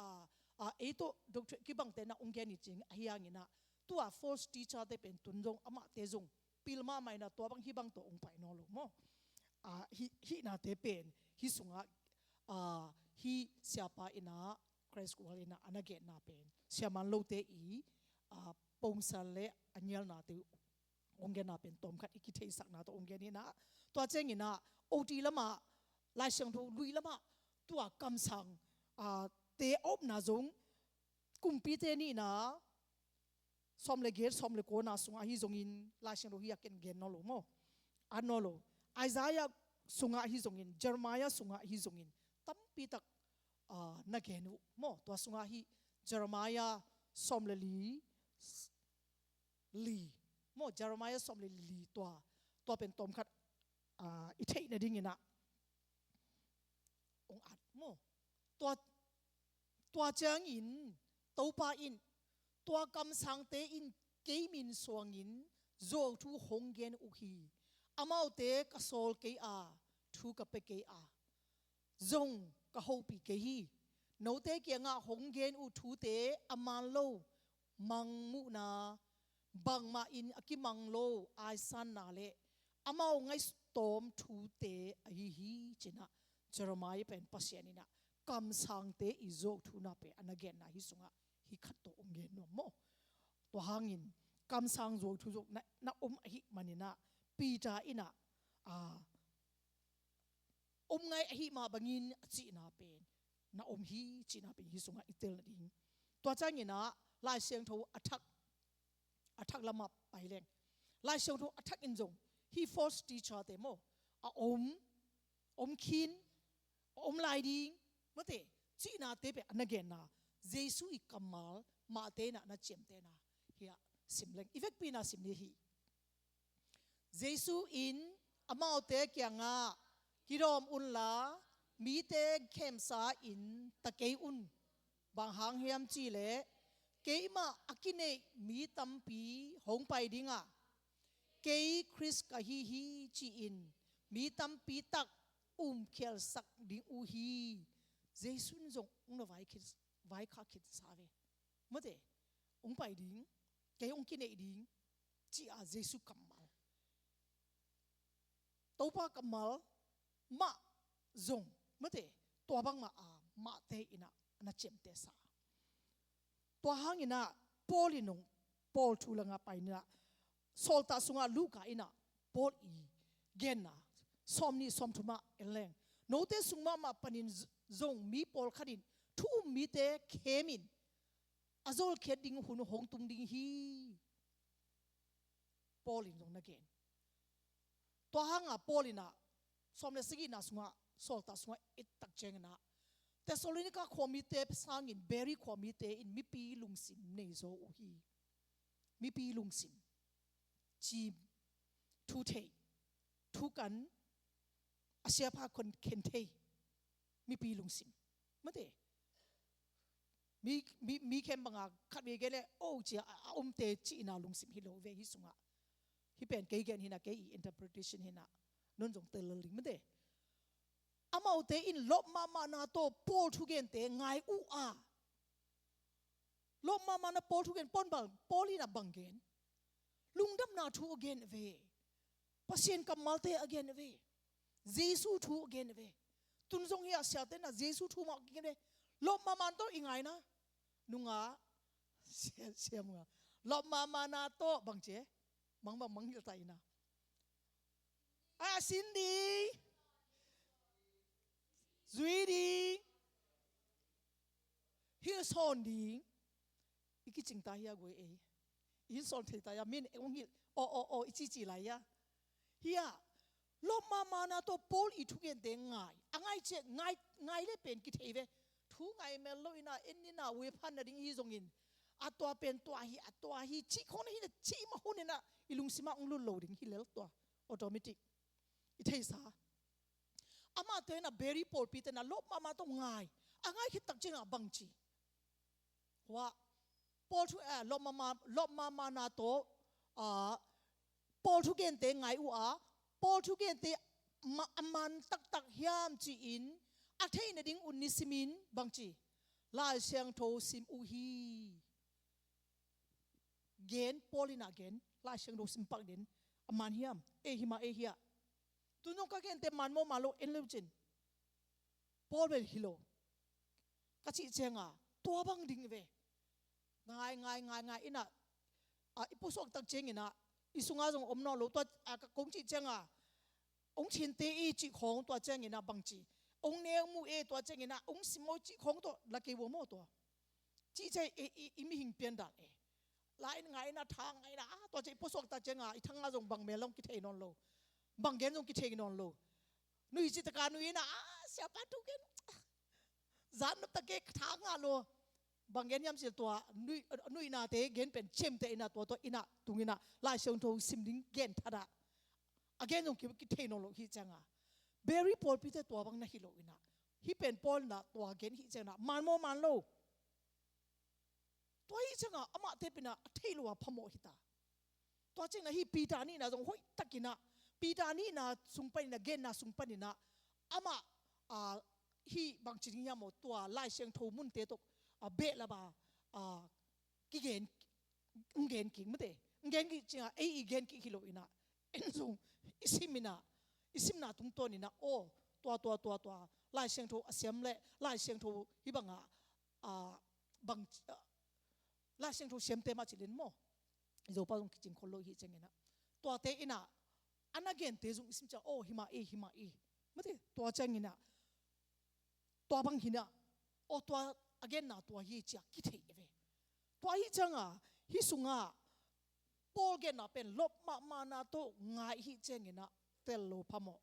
เอโต้ด็อกเตอร์ฮิบังเตนะองแกนิจิงอายังอินะตัว false teacher เตเป็นตุนจงอามาเตจงพิลมาไม่นะตัวบังฮิบังตัวองไปนอลุโมฮินะเตเป็นฮิสุงฮิเสียปาอินะคริสต์วาลินะอันนั้นเกนะเป็นเสียมันโลเตอีปงสันเลอันยัลนาเตองแกนะเป็นตอมขัดอิกิเทสักนาตัวองแกนี่นะตัวเจงินะโอทีละมาลายเสียงทูลุยละมาตัวกำสังเตอบนาจงกุมปีเตนี่นะสมเลเกตสมเลโกนาสุงอาฮิจงอินลายเสียงทูฮิยักเกนเกนนอโลโมอันนอโลไอซายาสุงอาฮิจงอินเจอร์มายาสุงอาฮิจงอินตั้มปีตักนักเกนุโมตัวสุงอาฮิเจอร์มายาสมเลลีโมเจอร์มายาสมเลลีตัวเป็นตอมขัดอิเทนดิ่งนะองอัดโมตัวเจียงอินตัวปาอินตัวกำสังเตอินเกมินสวงอินโจทูหงเกนอุฮีอามาเตกโซลเกอาทูกับเปเกอาจงกะโฮปีเกฮีโนเตเกียงหงเกนอุทูเตอามาโลมังมุนาบังมาอินอกิมังโลไอซันนาเลอามาไงสตอมทูเตอฮีจินะเจอร์มายเป็นปัสยานินะกำสังเตอิโจทูนาเปอันนั้นเกนนะฮิสุงะฮิขัดตัวองเกนโนโมตัวหางินกำสังโจทูโจนะฮิมันนินะปีจาอินะไงฮิมาบังินจีนาเป็นนะฮิจีนาเป็นฮิสุงะอิเตลนะดิงตัวจังยินะลายเสียงทูอัทักละมาไปเลง lai siang tho attack in zong he false teacher te mo a om khin om lai ding mate chi na te pe anagen na jesu I kamal ma te na chem te na hia simleng effect pi na simni hi jesu in amau te kyanga hirom un la mi te khem sa in takei un bang hang hiam chi le keima akine mi tampi hong pai dinga kei chris ka hi chi in mi tampi tak khel sak ding u hi jesu jong no vai kha khit sa ve mate ong pai ding kei ong kine ding chi a jesu kamal topa kamal ma zong mate to bang ma te ina na chem te sa to hang ina polinong pol thulanga paina solta sunga luka ina pol I genna somni somthuma eleng note sungma ma panin zong mi pol khadin thu mi te khemin azol kheding hun hong tung ding hi polin zong na gen to hanga polina somle sigi na sunga solta sunga it tak chengna Thessalonica khomite sangin berry khomite in mipi lungsim nei zo u hi mipi lungsim chi thu thei thu kan asia pha kon khen thei mipi lungsim mate mi khem banga khat we gele o chi te chi na lungsim hi lo ve hi sunga hi pen ke gen hina ke interpretation hina non jong tel ling mate amau te in lop mama na to pol thu gen te ngai u a lop mama na pol thu gen pon bal polina bangen lungdam na thu again ve pasien kamal te again ve jesu thu again ve tunjong hi asia te na jesu thu ma again ve lop mama to ingai na nunga siamnga lop mama na to bangche mang hil ta ina a sindi zui di hi son di iki ching ta hiya goi e hi son the ta ya min ong hil o ichi lai ya hiya lo mama na to pol I thu gen de ngai angai che ngai le pen ki theve thu ngai mel lo ina enina we phan na ding hi zong in atwa pen atwa hi chi khon hi chi ma hun na ilung sima ong lu lo ding hi lel to automatic I thei sa ama te na berry pol pi te na lop mama to ngai angai khi tak chinga bangchi wa pol thu lop mama na to pol thu gen te ngai u a pol thu gen te aman tak hiam chi in a thei na ding unisimin bangchi lai siang tho sim u hi gen polina gen lai siang tho sim pak den aman hiam hima hia tunong ka gen te manmo malo enleuchin pol bel hilo kachi chenga to bang ding ve ngai ina ipusok tak chengina isunga jong omno lo to kong chi chenga ong chin te I chi khong to chengina bangchi ong ne mu e to chengina ong simo chi khong to la ke wo mo to chi che imi hing pian dal e lai ngai na thang ngai na to che ipusok tak chenga I thanga jong bang melong ki thei non lo bang gen jong ki thei non lo nui chi ta ka nui na sia pa tu gen zan no ta ke thanga lo bang gen yam sil to nui na te gen pen chem te ina to ina tungina lai siang tho simding gen thada again jong ki thei non lo hi changa berry pol pi te to bang na hi lo ina hi pen pol na to gen hi changa man lo to hi changa ama te pina thei lo phamo hita to changa hi pi ta ni na jong hoi takina pita ni na sungpan na gen na sungpan na ama hi bang ching ya mo tua lai siang tho mun te to be la ba ki gen ngen ki mate ngen ki chinga gen ki hilo ina enzung isimna tung to ni na o tua lai siang tho asiam le lai siang tho hi banga bang lai siang tho siam te ma chilin mo zo pa jong kiching kholo hi chengena to te ina anagen te jung isim cha hima e mate to changina to bang hina o to again na to hi cha ki thei ve to hi changa hi sunga Paul gen na pen lop ma na to ngai hi chengena tel lo phamo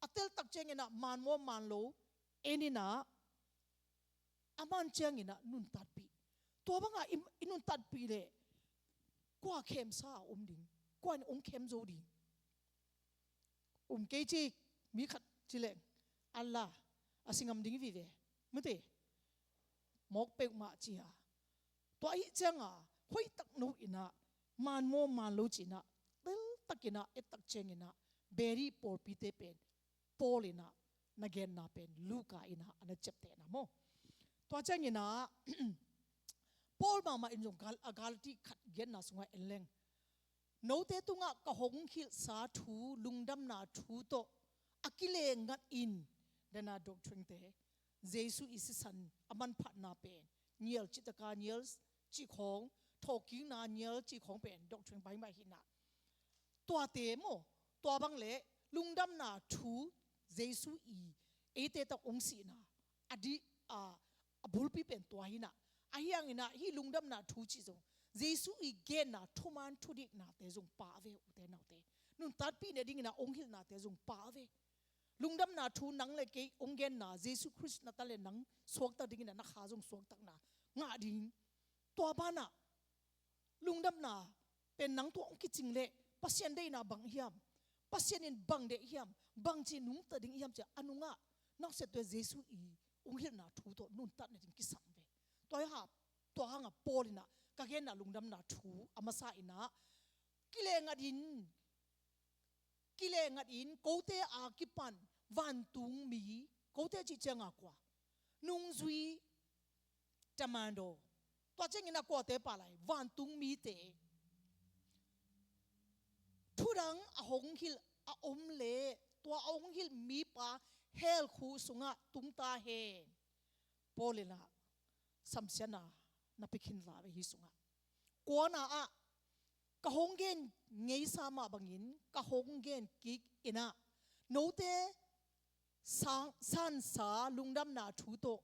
atel tak chengena man mo man lo enina aman chengena nun tat pi to banga inun tat pi le kwa khem sa ding kwan khem zo ding ke chi mi khat chi leng Allah asingam ding vi ve mate mok pe ma chi ha to ai changa hoi tak no ina man mo man lo chi na tel takina etak chengena beri por pi te pen polina nagen na pen luka ina ana chepte na mo to changina Paul ma in jong galti khat gen na sunga enleng no te tunga ka hong khil sa thu lungdam na thu to akile ngat in dana doctrine te jesu is san aman phat na pen niel chitaka niel chi khong thoking na niel chi khong pen doctrine bai mai hina to te mo to bang le lungdam na thu jesu ete ta ong si na adi abulpi pen to hina ahyang ina hi lungdam na thu chi zo jesu gen na thuman thudik na te jong pa ve ute na te nun tat pi ne ding na ong hil na te jong pa ve lungdam na thu nang le ke ong gen na jesu christ na ta le nang sok ta ding na kha jong sok tak na nga ding to ba na lungdam na pen nang to ong ki ching le pasien dei na bang hiam pasien in bang de hiam bang chi nung ta ding hiam cha anunga nak se to jesu ong hil na thu to nun tat na ding ki sam ve toy ha to hanga polina ka gen na lungdam na thu amasa ina kilenga din kote a kipan van tung mi kote chi changa kwa nung zui tamando to chengina ko te palai van tung mi te thurang a hong hil a om le to ong hil mi pa hel khu sunga tung ta he polina samsiana na pikhin la hi sunga kona a ka honggen ngei sama bangin ka honggen kik ina note san sa lungdam na thu to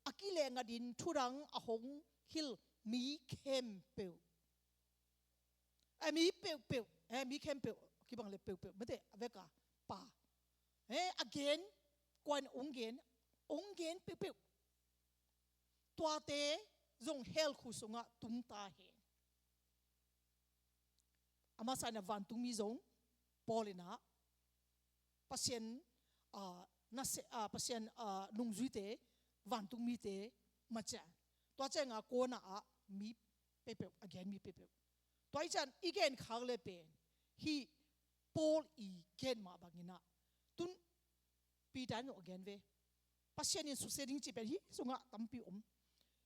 akile nga din thurang a hong hil mi khem pe mi pe mi khem pe ki bang le pe mate aveka pa again kwan onggen pe tua te zong hel khu sunga tung ta he ama sa na van tung mi zong polina pasien na se pasien nung zui te van tung mi te ma cha to cha nga ko na a mi pe again mi pe to chan again khang le pen hi Paul gen ma bangina tun pi dan no again ve pasien in su setting chi pen hi sunga tampi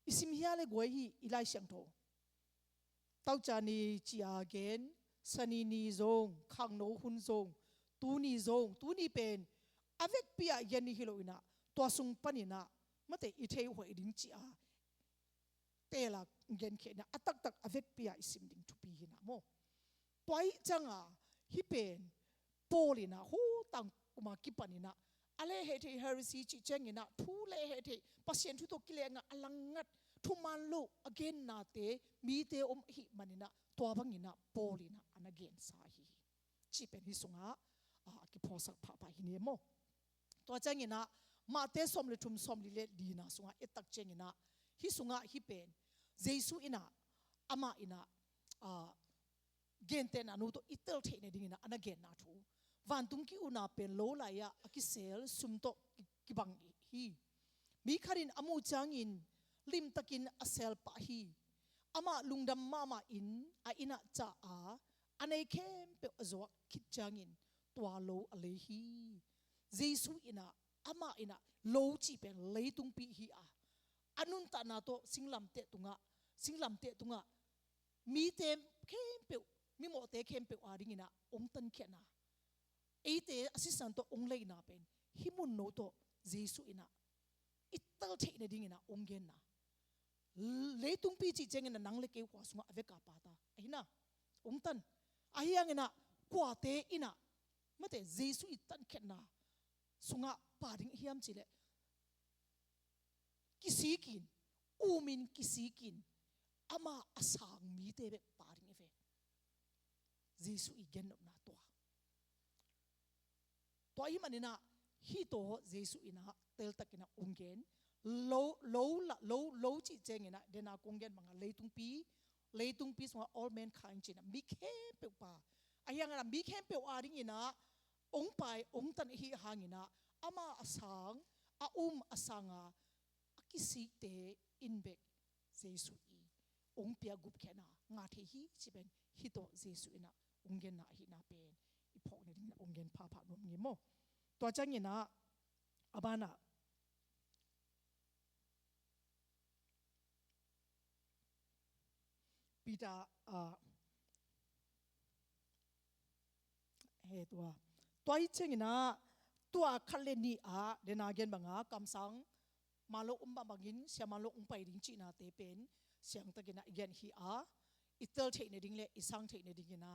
isim hiya le goi hi ilai siang tho tau cha ni chi again sani ni zong khang no hun zong tu ni pen avec pia yen ni hiloina to sung panina mate I thei hoi ding chi a tela gen khe na atak tak avec pia isim ding thu pi hina mo toy changa hi pen polina hu tang kuma ki panina ale he thei heresy chi chengina thu le he thei pasien thu to kilenga alangat thu man lo again na te mi te hi manina to bangina polina an again sa hi chi pen hi sunga ki phosak pha pa hi ne mo to changina ma te som le thum som li le dina sunga etak chengina hi sunga hi pen jesu ina ama ina gen ten anu to itel the ne dingina an again na thu van tung ki una pen lo la ya akisel sum to ki bang hi mi kharin amu changin lim takin asel pa hi ama lungdam mama in a ina cha a anei khem pe azo khit changin twa lo ale hi jesu ina ama ina lo chi pen leitung pi hi a anun ta na to singlam te tunga mi te khem pe mi mo te khem pe a ringina ong tan khena ate assistant to ong lei na pen himun no to jesu ina ital the ne ding ina ong gen na leitung pi chi cheng na nang le ke kwa sunga aveka pa ta aina ong tan ahiang ina kwa te ina mate jesu itan khenna sunga paring hiam chile kisikin umin kisikin ama asang mi te be paring ve Jesu igen no na to hi manina hi to Jesu ina tel takina ungen lo chi chengina dena kungen manga leitung pi so all mankind china mi khem pe pa ayang na mi khem pe aring ina ong pai ong tan hi hangina ama asang asanga akisi te inbek Jesu i ong pia gup khena nga the hi chiben hi to Jesu ina ungen na hi na pen i phok ne ding ungen pha no ngi mo to changina abana Peter he toi chengina tua khaleni dena gen banga kamsang malo bangin siamalo umpai ring china te pen siang takina again hi itel theine ding le isang theine dingina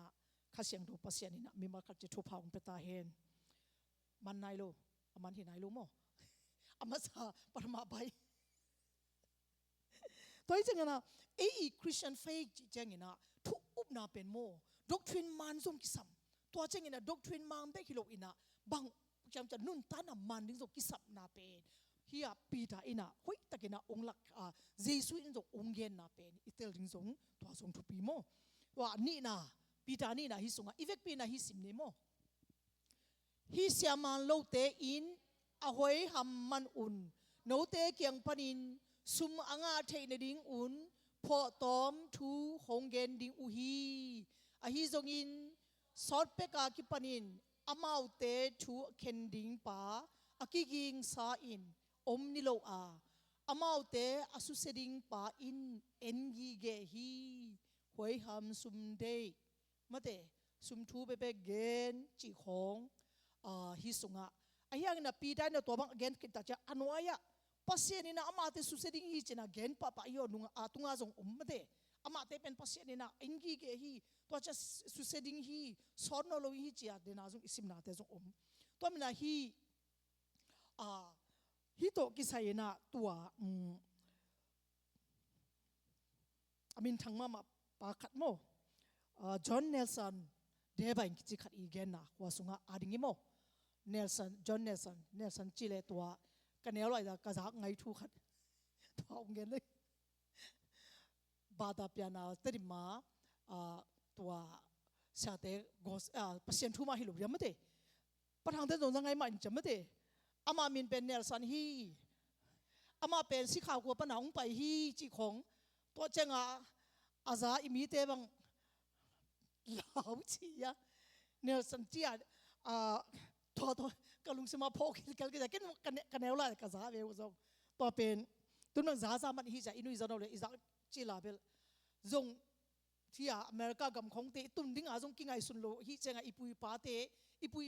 khasiang do pasianina mima khat che thopa ung peta hen man nailo aman hi nailo mo amasa parma bai toi chengina Christian faith chengina thu up na pen mo doctrine man som kisam to chengina doctrine man be hilo ina bang cham cha nun ta na man ding zo kisap na pen hiya Peter ina hoi takina onglak Jesu in zo ungen na pen itel ring zong to song thu pi mo wa ni na Peter ni na hi sunga ivek pi na hi sim ne mo hi siaman lo te in ahoi ham man un no te kyang panin sum anga theine ding un pho tom thu honggen ding u hi a hi zong in sort pe ka ki panin amau te thu khen ding pa akiging sa in om ni lo amau te asu seding pa in engi ge hi hoi ham sum de mate sum thu be be gen chi khong hi sunga ayang na pi dai na to bang again kita cha anwaya pasien ina amate su seding hi china gen pa yo nunga atunga jong mate amate pen pasien ina engi ge hi to cha su seding hi sorno lo hi chia de na jong isim na te jong to mina hi hi to ki sayena tua amin thangma ma pa khat mo John Nelson de bain ki khat igen na wa sunga adingi mo John Nelson chile tua kanel lai da ka za ngai thu khat to ngen le bada piana terima tua sa te gos pasien thu ma hi lo yamate patang te dong ngai ma jamate ama min pen Nelson hi ama pen si khaw ko panang pai hi chi khong to chenga aza imi te bang lau chi ya Nelson chia to kalung sima phok kal ke ken kanel la ka za ve zo to pen tun nang za man hi ja inui za no le izak chi la bel zong thia America gam khong te tun ding a zong ki ngai sun lo hi chenga ipui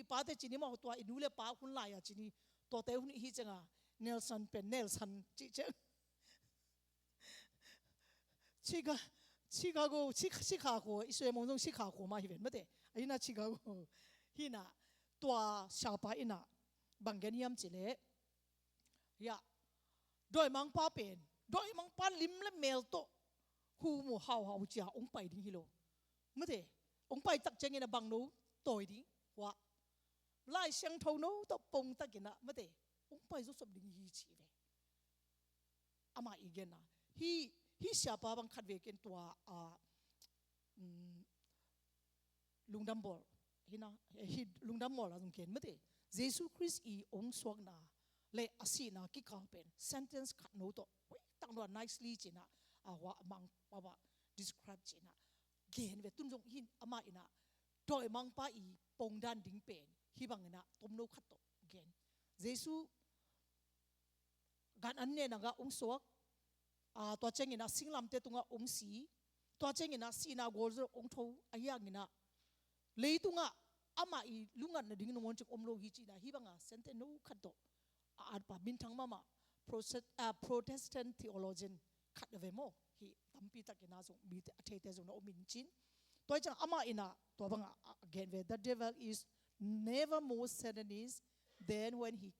pa te chini ma to inule pa hun la ya chini to te hun hi chenga Nelson chi che Chicago iswe mong zong Chicago ma hi ven mate aina Chicago hina tua sapa ina bangeniam chile ya doi mang pa pen doi mang pan lim le mel to hu mu hau chia ong pai ding hilo mate ong pai tak cheng ina bang no toi ding wa lai siang thau no to pong takina mate ong pai zo sob ding hi chi ve ama igen na hi sapa bang khat ve ken tua lungdam bol hina hi lungdam mol azung ken mate Jesus Christ i ong swak na le asina ki ka pen sentence khat no to tang do nicely china wa mang pa describe china gen ve tun jong hin ama ina doi mang pa i pong dan ding pen hi bang ina tom no khat to gen Jesus gan an ne na ga ong swak to cheng ina singlam te tunga ong si to cheng ina sina gol zo ong tho ayang ina leitunga ama i lungan na ding ngon chik omlo hi chi na hi banga sente no khato at pa bintang mama Protestant theologian khat ve mo hi tampi takina so bi te athe te zo na omin chin toy chang ama ina to banga again where the devil is never more sadness than when he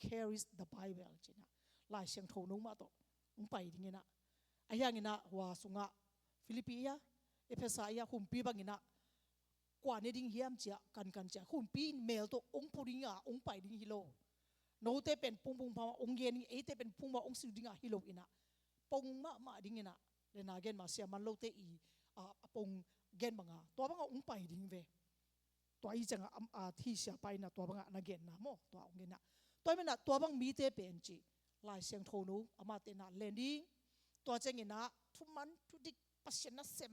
carries the Bible china lai siang tho no ma to ung pai ding ina ayang ina wa sunga Philippiya Ephesia humpi bangina กว่าในดิ้งเฮียมเจ้ากันเจ้าคุณปีนเมลตัวองปูดิ้งองไปดิ้งฮิโลโนเตเป็นปุงพาองเย็นเอเตเป็นปุงมาองสิดิ้งฮิโลอินะปงมาดิ้งอินะเลนาเกนมาเสียมันโลเตอีปงเกนบังตัวบังองไปดิ้งเวตัวอีจังที่เสียไปนะตัวบังนักเกนนะโมตัวองเกนนะตัวมันนะตัวบังมีเตเป็นจีลายเสียงโทนูอามาเตนะเลนดิ้งตัวจังอินะทุมันทุดิปัสเซนนะเซม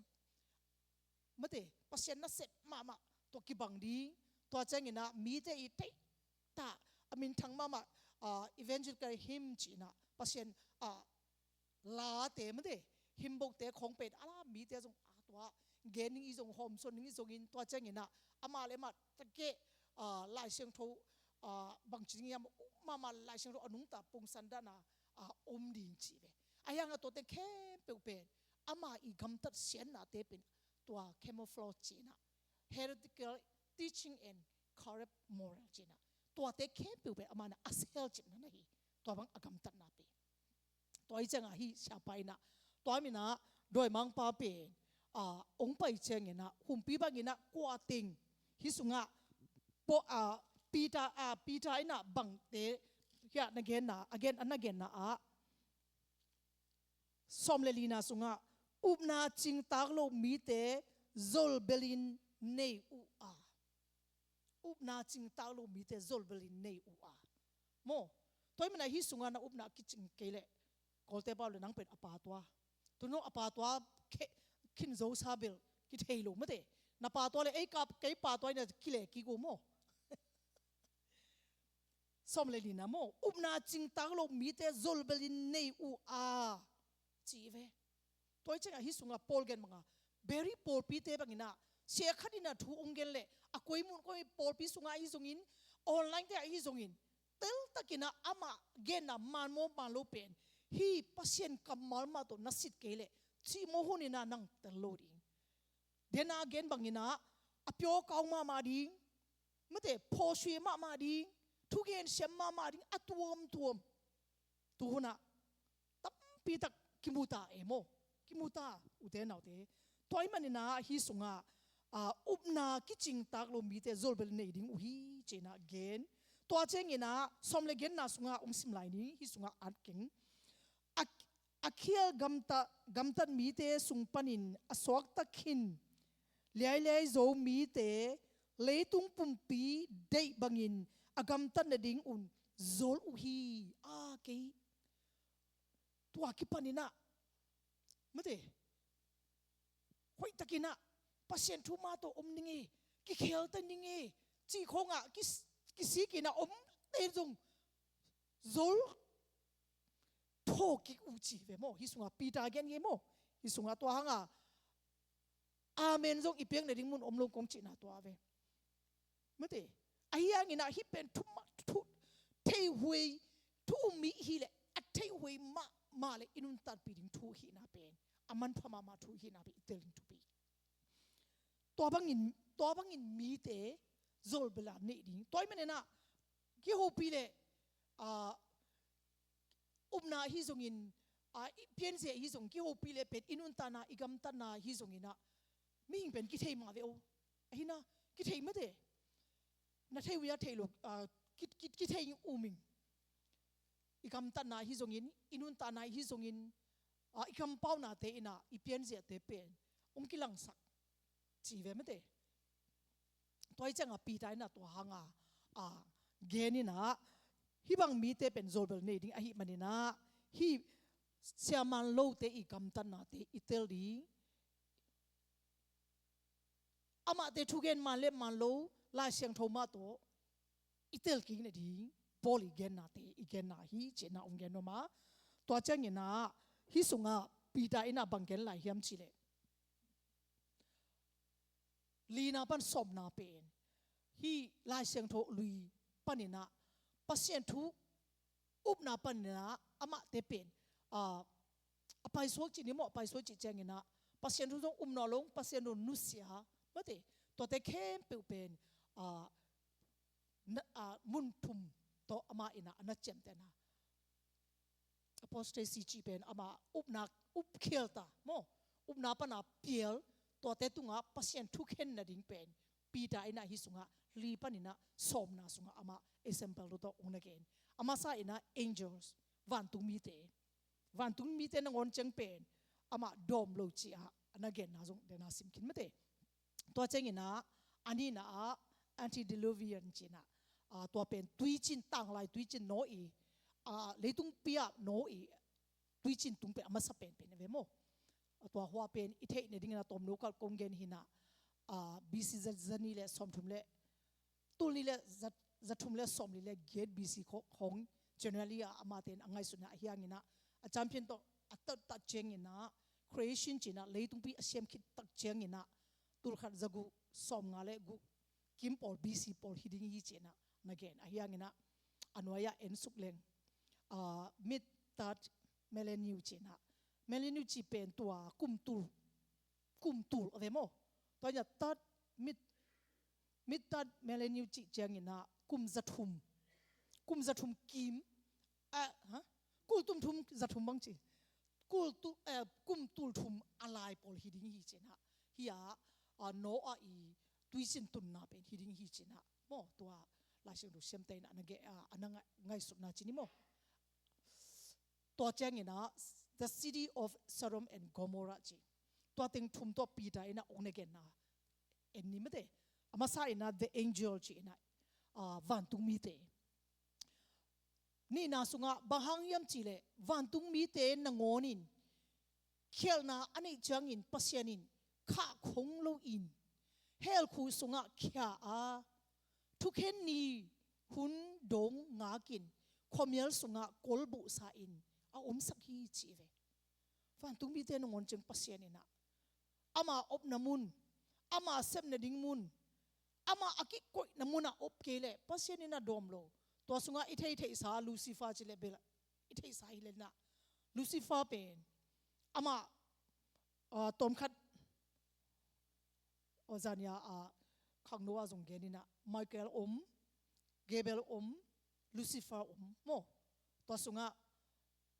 ไม่ได้ปัสเซนนะเซมมาตัวกีบังดิ้งตัวจังอินะมีเตอีเตตาอามินทั้งมาevangelical hymn จีนะปัสเซนลาเตไม่ได้ฮิมบกเตของเป็ดอะไรมีเตจงตัวเกนิงอีจงโฮมส่วนนี้จงอินตัวจังอินะอามาเลมาตะเกลายเสียงโทบางจริงยามมาลายเสียงโทอนุงตาปงสันดานาอมดิงจีเวอายังตัวเตแค่เปเป็นอามาอีกำตัดเสียนนาเตเป็นตัว camouflage จีนะ heretical teaching and corrupt moral จีนะตัวเตแค่เป็นอามานะอาเซลจีนะนะฮีตัวบางกำตัดนาเป็นตัวอีจังฮีชาไปนะตัวมีนะโดยมังปาเป็นองไปเจงนะหุ่มปีบางนะกว่าติงฮิสุงะปอปีตาอินะบังเตยะนักเกนนะagainอันนักเกนนะสมเลลีนาสุงะอุบนาจิงตากโลมีเตโซลเบลินเนอุอุบนาจิงตากโลมีเตโซลเบลินเนอุโมตัวมันฮิสุงะนะอุบนากิจิงเกเลกอลเตบาลนังเป็นอปาตัวตัวโนอปาตัวคินโซซาเบลกิเทโลไม่ได้นับปาตัวเลยไอ้กับไอ้ปาตัวเนี่ยกิเลกิโกโมสมเลลีนาโมอุบนาจิงตากโลมีเตโซลเบลินเนอุจีเวตัวเจ้าฮิสุงะปอลเกนมังเบรีปอลปีเตบังอินะเสียขัดินะทูองเกนเล่อะคุยมุนคุยปอลปีสุงะฮิสุงินออนไลน์เตะฮิสุงินเตลตะกินะอามาเกนนะมันโมมันโลเป็นฮีพัศยันกัมมัลมาตัวนัสิตเกเลชีโมหุนินะนังเตลโลดิงเดน่าเกนบังอินะอภิโอกาวมาดิงไม่แต่พอช่วยมาดิงทุกเกนเชื่อมาดิงอัตวมตัวนะตั้มปีตักกิมุตาโมกิมุตาอุเทนเอาเตตัวไอ้มันนะฮิสุงะอุบนากิจิงตักลมีเตโซลเบลเนดิงอุฮีเจนะเกนตัวเจงินะสมเลเกนนะสุงะองสิมไลนี้ฮิสุงะอัดเก่งอาเคียกัมตันมีเตสุงปันินอสวกตะขินเลี้ยโซมีเตเลตุงปุ่มปีเดบังอินอากัมตันเนดิงอุนโซลอุฮีเกตัวกิปันินะไม่ได้คุยตะกินะพัศยันทุมาตัวอมนิงกิเขียวตันนิงจีคงกิสีกินะอมเตจงโซลโทกิอุจิเวโมฮิสุงะปีตาเกนเยโมฮิสุงะตัวหังอาเมนจงอีเปียงในดิ้งมุนอมลงกงจีน่าตัวเวไม่ได้ไอ้ยังอินะฮิเป็นทุเทวีทุมีฮิเลอัตเทวีมาเลยอินุนตัดปีดิ้งทุฮินาเป็นอามันพมาทุฮินาเป็นอิตลิงทุปีตัวบังอินมีเตโซลเบลาเนดิ้งตัวมันนะกี่หูปีเลยอุบนาฮิซงอินเพียนเสียฮิซงกี่หูปีเลยเป็นอินุนตานาอิกัมตานาฮิซงอินะไม่ยิงเป็นกิเทมาเวโอไอ้นะกิเทไม่ได้นาเทวิยาเทโลกิเทยิงอูมิงอิกัมตานาฮิซงอินอินุนตานาฮิซงอินอิกัมเป้านาเตอินะอิเพียนเสียเตเป็นกิลังสักจีเวไม่ได้ตัวไอ้จังปีตายนะตัวหางเกนินะฮิบังมีเตเป็นโซเบลเนดิ้งอหิมันนะฮิเสียมันโลเตอีกัมตันนาเตอิเตลดีอามาเตทุเกนมันเล็บมันโลลายเสียงโทมาโตอิเตลกินดิ้งบอลีเกนนาเตอีเกนนาฮิเจนาองเกนโนมาตัวจังเงินะฮิสุงะปีตายนะบังเกนลายเฮียมชิเลลีนาปันสมนาเป็นฮีลายเสียงโทลุยปันินะพัศยันทุอุบนาปันินะอามาเตเป็นไปสวกจีนี่มั่วไปสวกจีเจงินะพัศยันทุต้องนอลงพัศยันทุนุเสียไม่ได้ตัวเตเข้มเป็นมุนทุมตัวอามาอินะอันนั้นเจมเตนะอพอสเตซีจีเป็นอามาอุบเขียลตาโมอุบนาปันอาเปียลตัวเตตุงะพัศยันทุเข็นนะดิ้งเป็น pi da ina hi sunga li panina somna sunga ama example ro to ong again ama sa ina angels van tung mi te na ngon cheng pen ama dom lo chi a an again na jong de na sim kin mate to cheng ina ani na antediluvian china to pen tui chin tang lai tui chin no i leitung pia no i tui chin tung pe ama sa pen ve mo to hwa pen I thei ne ding na tom local kongen hina BC zani le som thum le tul ni le zathum le som ni le get BC khong generally ama ten angai suna hiang ina a champion to atat ta cheng ina creation china leitung pi asiam khit tak cheng ina tur khat zagu som nga le gu kim pol BC pol hiding hi chena again a hiang ina anwaya en suk leng mit tat meleniu chena meleniu chi pen tua kum tul ave mo to nya tat mit tat meleniu chi cheng ina kum zathum kim kul tum thum zathum bang chi kum tul thum alai pol hiding hi chena hiya no a I tuisin tun na pen hiding hi chena mo tua la sing du sem tain anage ananga ngai suk na chini mo to chang ina the city of Sodom and Gomorrah chi to ting thum to pi da ina ong again na en ni mate amasa ina the angel chi ina van tung mi te ni na sunga bahang yam chi le van tung mi te na ngonin khel na ani changin pasianin kha khong lo in hel khu sunga khya thukhen ni hun dong nga kin khomial sunga kolbu sa in sak hi chi ve van tung mi te na ngon cheng pasianina ama op namun ama sem na ding mun ama akik koi namuna op kele pasianina dom lo to sunga ithei sa Lucifer chile bela ithei sa ile na Lucifer pen ama tom khat ozania khangnoa jong genina Michael Gabriel Lucifer mo to sunga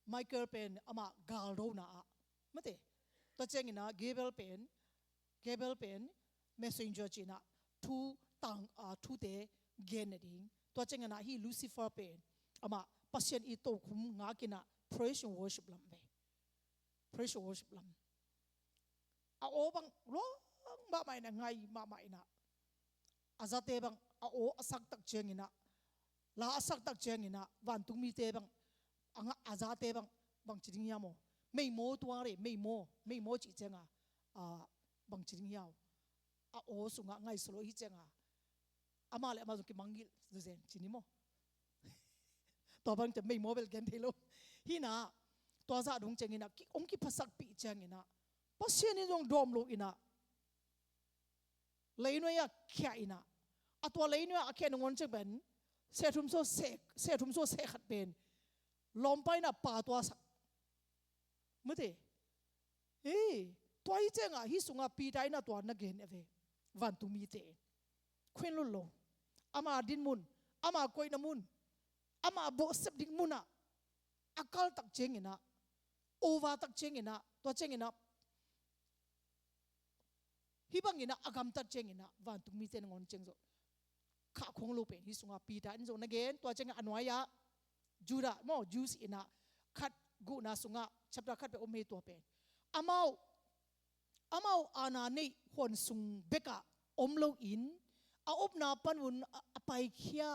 Michael pen ama gal do na mate to chengina Gabriel pen messenger china thu tang thu te genading to chengana hi Lucifer pen ama pasien I to khum nga kina praise and worship lam obang lo ba mai na ngai ma mai na azate bang o asak tak chengina la asak tak chengina van tung mi te bang anga azate bang chiding yamo mei mo tuare mei mo chi chenga bang chiding yaw o sunga ngai solo hi chenga ama le ma ki mangil zen chini mo to bang te mei mo bel gen thelo hina to za dung chengina ki ong ki phasak pi chengina pasien ni jong dom lo ina leinoya khya ina atwa leinoya akhe ngon che ben se thum so se khat ben lompai na pa to sak mate toy chenga hi sunga pi dai na to na gen ave van tu mi te khwen lo ama din mun ama koi na mun ama bo sep ding muna akal tak chengina over tak chengina to chengina hibangina agam tat chengina van tung mi ten ngon chengzo kha khong lo pen hi sunga pi da in zo na gen to chenga anwaya juda mo juice ina khat gu na sunga chapter khat pe ome to pen amau ana nei hon sung beka omlo in a opna panun apai khia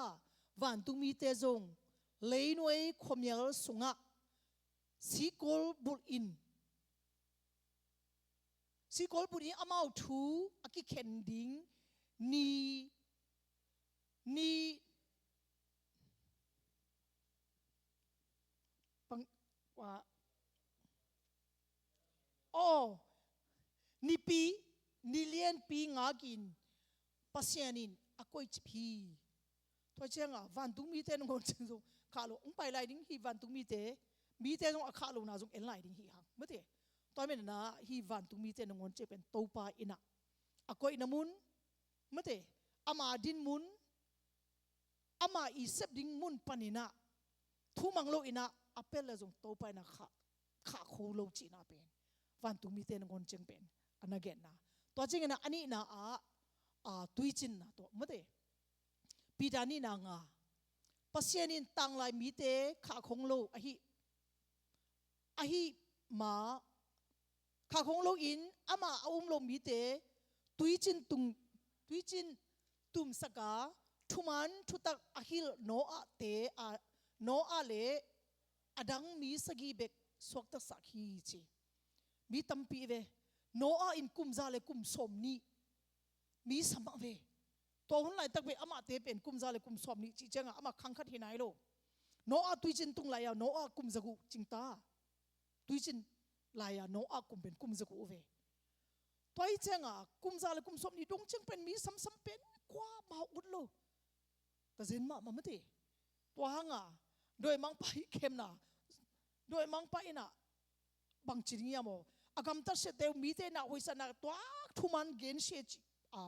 van tung mi te zong leinoi khomial sunga sikol bul in sikol bul in amau thu aki khending ni pang wa ni pi ni lien pi nga kin pasianin akoi chpi to chenga van tung mi te ngon chen zo khalo ong pai lai ding hi van tung mi te jong akha lo na jong en lai ding hi hang mate to men na hi van tung mi te ngon che pen to pa ina akoi namun mate ama din mun ama I sep ding mun panina thu manglo ina apel la jong to pa na kha kho lo chi na pen van tung mi te ngon cheng pen anagen na to cheng na ani na ตุยจินนะตัวไม่ได้ปีดานี่นางาปัสยานินตังลายมีเตขาคงโลอหิมาขาคงโลอินอามาอุ้มโลมีเตตุยจินตุมสกาทุมันทุตักอหิลโนอาเตอาโนอาเลอดังมีสกีเบกสวกตักสักฮีจีมีตัมปีเวโนอาอินกุมซาเลกุมสมนีมีสมัครเวตัวหุ่นไหลตักเวอามาเตเป็นกุมซาเลกุมสมนีจีเจงอามาขังขัดหินายโลโนอาตุยจินตุงไหลโนอากุมซากุจิงตาตุยจินไหลโนอากุมเป็นกุมซากุเวตัวเจงกุมซาเลกุมสมนีดงเจงเป็นมีซ้ำเป็นกว่ามาอุดโลแต่เจนมาไม่ได้ตัวหางโดยมังไปเข้มน่ะโดยมังไปน่ะบางจริงยามอากำตัดเสด็จมีเตน่ะวิสนาตัวทุมันเกณฑ์เสีย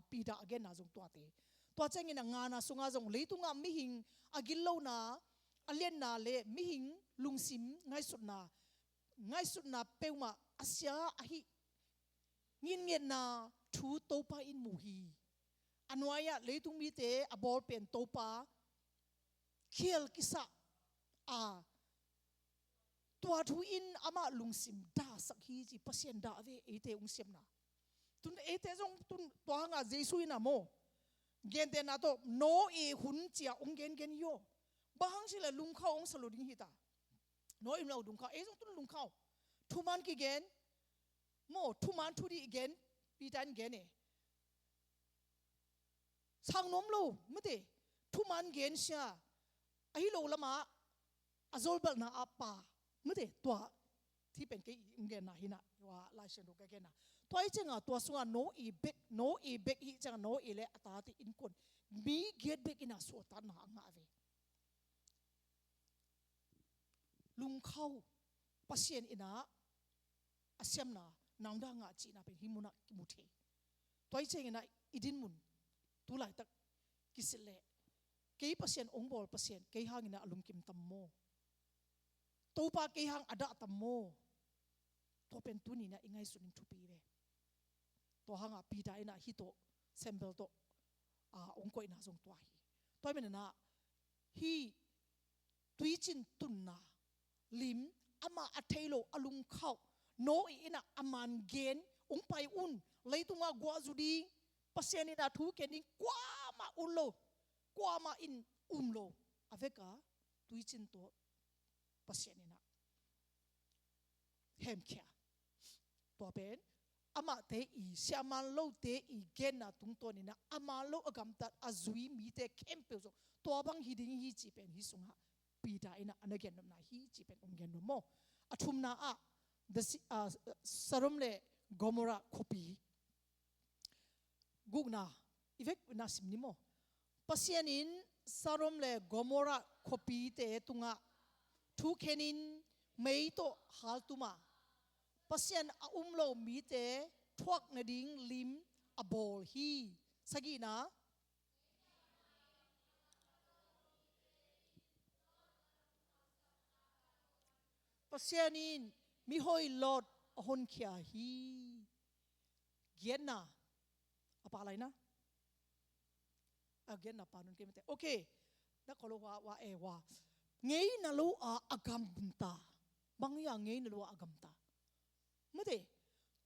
ปีดาเกณฑ์น่ะจงตัวเตตัวเจงินงานน่ะสงอาจงเลยตุงมิหิงอากิลโลน่ะอเลียนน่ะเลมิหิงลุงซิมง่ายสุดน่ะเป้ามาอาเซียอหิงินเงียนน่ะทูโตปาอินมูฮีอันวายะเลยตุงมีเตอบอลเป็นโตปาเขียลกิสะตัวทูอินอามาลุงซิมด่าสักฮีจีปัสยันด่าเวเอเตอุงเสียมนะตุนเอเตจงตุนตัวหางเจสุยนะโมเกณฑ์เตนะโตโนเอหุนเจียองเกณโยบางสิละลุงเข้าองสลุดิงฮิตาโนอิมเราลุงเข้าเอจงตุนลุงเข้าทุมันกี่เกณฑ์โมทุมันทุดีเกณฑ์ปีตันเกณฑ์เอช่างน้มลูไม่ได้ทุมันเกณฑ์เสียไอ้โลละมาอโซลเบลนาอาปาไม่ได้ตัวที่เป็นกี่เงินนะฮินะว่าลายเส้นดูแก่นะตัวไอ้เจ้าตัวสุงโนอีเบกฮิจังโนอีเล่ตาที่อินคนมีเกียรติเบกินะสวดตาหนังอาเวลุงเข้าปัสยันอินะอาเซียมนะนางด่างอาจีนะเป็นหิมุนักมุเทตัวไอ้เจ้านะอิดินมุนตุลายตักกิสิเลเกี่ยปัสยันองบอลปัสยันเกี่ยหางินะลุงกิมตัมโมตัวปาเกี่ยหางอดาตัมโมตัวเป็นตุนี่นะอิงไงสุนินทุปีเวตัวหางปีได้นะฮิโตเซมเบลโตองก็อินะจงตัวฮีตัวเป็นนะฮีตุยจินตุนนะลิมอามาอัตเทโลอลุงเข้าโนอินะอามันเกนองไปอุ่นเลยตุงกัวจุดีปัสยันนี่นะทุกเกนิกว่ามาอุ่นโลกว่ามาอินโลอเวกาตุยจินตัวปัสยันนี่นะเฮมเคียตัวเป็นอามาเตอีเสียมันโลเตอีเกนนะตุงตัวนี่นะอามาโลอากำตัดอาจุยมีเตเข้มเปรี้ยวตัวบางฮีดิ้งฮีจีเป็นฮีสุงฮะปีดาอินะอันเกนนมนะฮีจีเป็นองเกนนมโมอาทุมนาเดซิสารมเลกอมราคบีกุกนาอีเวกนาสิมนิโมปัสยันินสารมเลกอมราคบีเตตุงะทุกเขนินไม่โตฮัลตุมาปัสยันโลมีเตทวกนดิ่งลิมอบอลฮีสกีนะปัสยันินมีหอยลอดฮอนเขียฮีเกียนนะอะไรนะเกียนนะปานุนเกมเตโอเคนักขลุ่ว่าไงนะลูอากำบุนตาบางอย่างไงนะลูอากำตาไม่ได้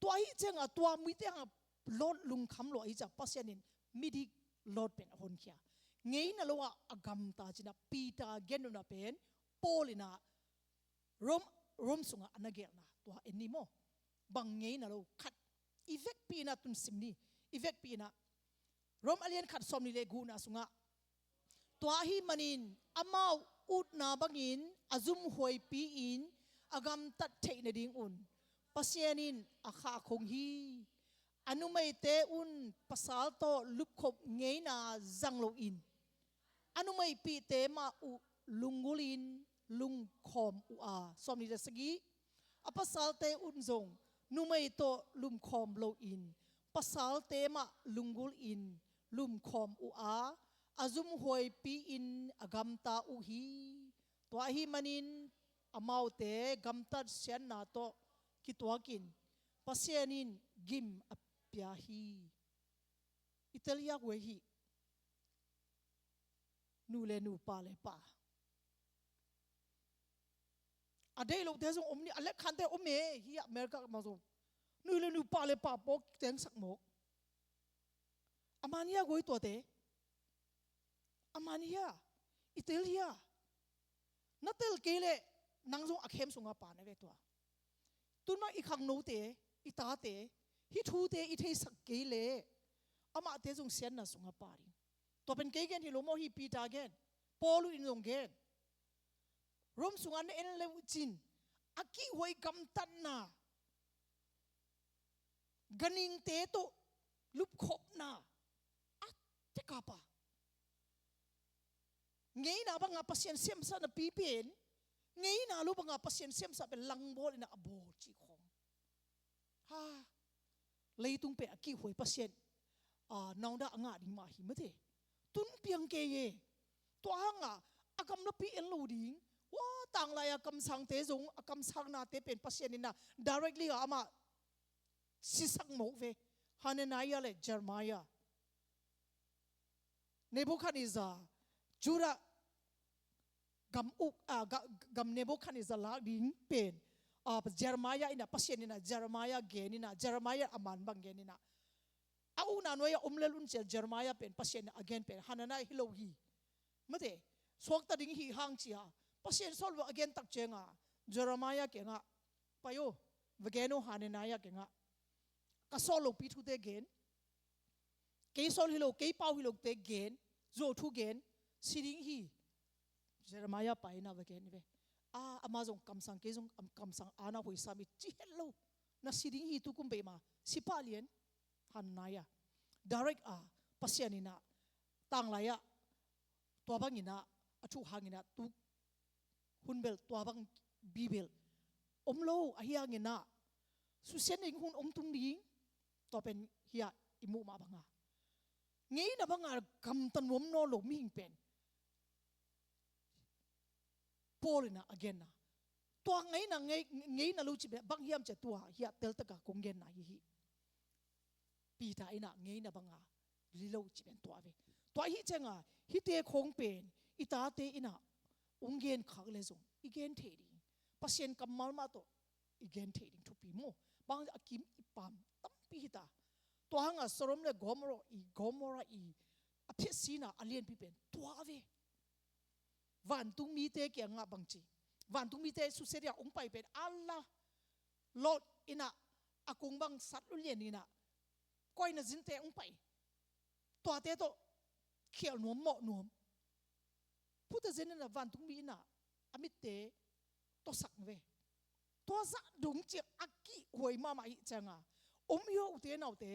ตัวอีเจ้าตัวมีแต่ลดลุงคำลอยจากปัสยานินมีดีลดเป็นคนเขียไงนะลูอากำตาจีน่ะปีตาเกนน่ะเป็นโพลินะรมสุงอันนั้นเกนะตัวเอ็นนี่โมบางไงนะลูขัดอีเวกปีนะตุนสิมนี่อีเวกปีนะรมอเลียนขัดสมนี่เลกูนะสุงะตัวฮีมันินอามาอุดนาบังินอาซุมหวยปีอินอากำตัดเทนดิ่งอุนปัสยานินอาคาคงฮีอนุไม่เตอุนปัสสาวโตลุกขบเงยนาจังโลอินอนุไม่ปีเตมาอุลุงกุลินลุงคอมสมนิดสกีอปัสสาวเตอุนจงนุไม่โตลุงคอมโลอินปัสสาวเตมาลุงกุลินลุงคอมอาซุมหวยปีอินอากำตาอุฮีตัวฮีมันินอามาเตกัมตัดเสียนนาโตคิดว่ากินปัสยานินกิมอพยาฮี อิตาลีเวฮีนูเลนูปาเลปาอะเดย์ลูกเดซงอมนี่อเล็กคันเตอมเมฮีอเมริกามาซงนูเลนูปาเลปาปอกเต็งสักหมกอามานียกวยตัวเตอามานียอิตาลีนัตเตลเกเลนังซงอักเข้มสงอาปานเวตัวตุนมาอีขังโนเตอีตาเตฮิทูเตอีเทสักเกเลอามาเตซงเซียนน่ะสงอาปาริตัวเป็นเกเกนที่โลโมฮีปีตาเกนปอลูอินซงเกนรวมสงอันเอ็นเลวจินอากิหวยกำตันนากันิงเตโตลุบขบนาอัตเตกาปะไงนะบังอาpasienเสียมซะนะปีเป็นไงนะลูบังอาpasienเสียมซะเป็นลังโบลนะอโบจีของฮ่าเลยตุงเปะกี่หวยpasienน้องดาอ่างดิมาหิมะเตตุนเปียงเกยตัวห่างอากำนับปีเอ็นลูดิงว่าต่างลายอากำสังเตจงอากำสังนาเตเป็นpasienนี่นะ directly อามาสิสักโมเวฮานนายาเลเจอร์มายาเนบูคัดเนซาจูระกำเนบูคัดเนซาลาดิงเป็นเจอร์มายาอินะpasienนี่นะเจอร์มายาเกนี่นะเจอร์มายาอามันบังเกนี่นะอาอุนันวยเลลุนเจอร์มายาเป็นpasienนี่ again เป็นฮานนายฮิโลฮีมะเตสวกตะดิงฮีฮังจีฮาpasien solve again ตักเจงะเจอร์มายาเกงะไปโอวเกโนฮานนายาเกงะก็โซโลปีทุเตเกนเกย์โซลฮิโลเกย์เป้าฮิโลเตเกนโจทุเกนสิริงฮีเจอร์มายาไปนะวเกนเวอามาจงคำสั่งเกย์จงคำสั่งอาณาหุยสามีจีเฮลโลนะสิริงฮีตุกุมเปมาสิปาเลียนฮันนายา direct ปัสยานินะต่างลายตัวบังอินะอชุหางินะตุหุนเบลตัวบังบีเบลอมโลอาฮิยางินะสุเซนเองหุ่นอมตุงดิ้งตัวเป็นเฮียอิมุมาบังไงนะบังคำตันวมโนโลมิงเป็นพอลนะ again นะตัวไงนะรู้จิบบังเฮียมจะตัวเฮียเตลตะกะคงเงินนะฮีปีตาอินะไงนะบังลิโลจิเป็นตัวเวตัวฮีเจงฮีเตคงเป็นอิตาเตอินะองเงินขักเลซงอีเกนเทดิงปัสเซนกัมมาลมาโตอีเกนเทดิงทุปีโมบางอากิมอิปามตั้มปีหิตาตัวหังสรมเลกอมโมราอีอภิสินาอเลียนปีเป็นตัวเววันตุงมีเตเกียงบังจีวันตุงมีเตสุเสียองไปเป็นอัลลาโลดอินะอากุงบังสัตลุเลียนนี่นะก้อยน่ะจินเตองไปตัวเตโตเขียวนวมเหมาะนวมพุทธเจนน่ะวันตุงมีนะอมิเตโตสักเวตัวสักดุงเจียอักกี้หวยมาไม่จังโยอุเตนเอาเต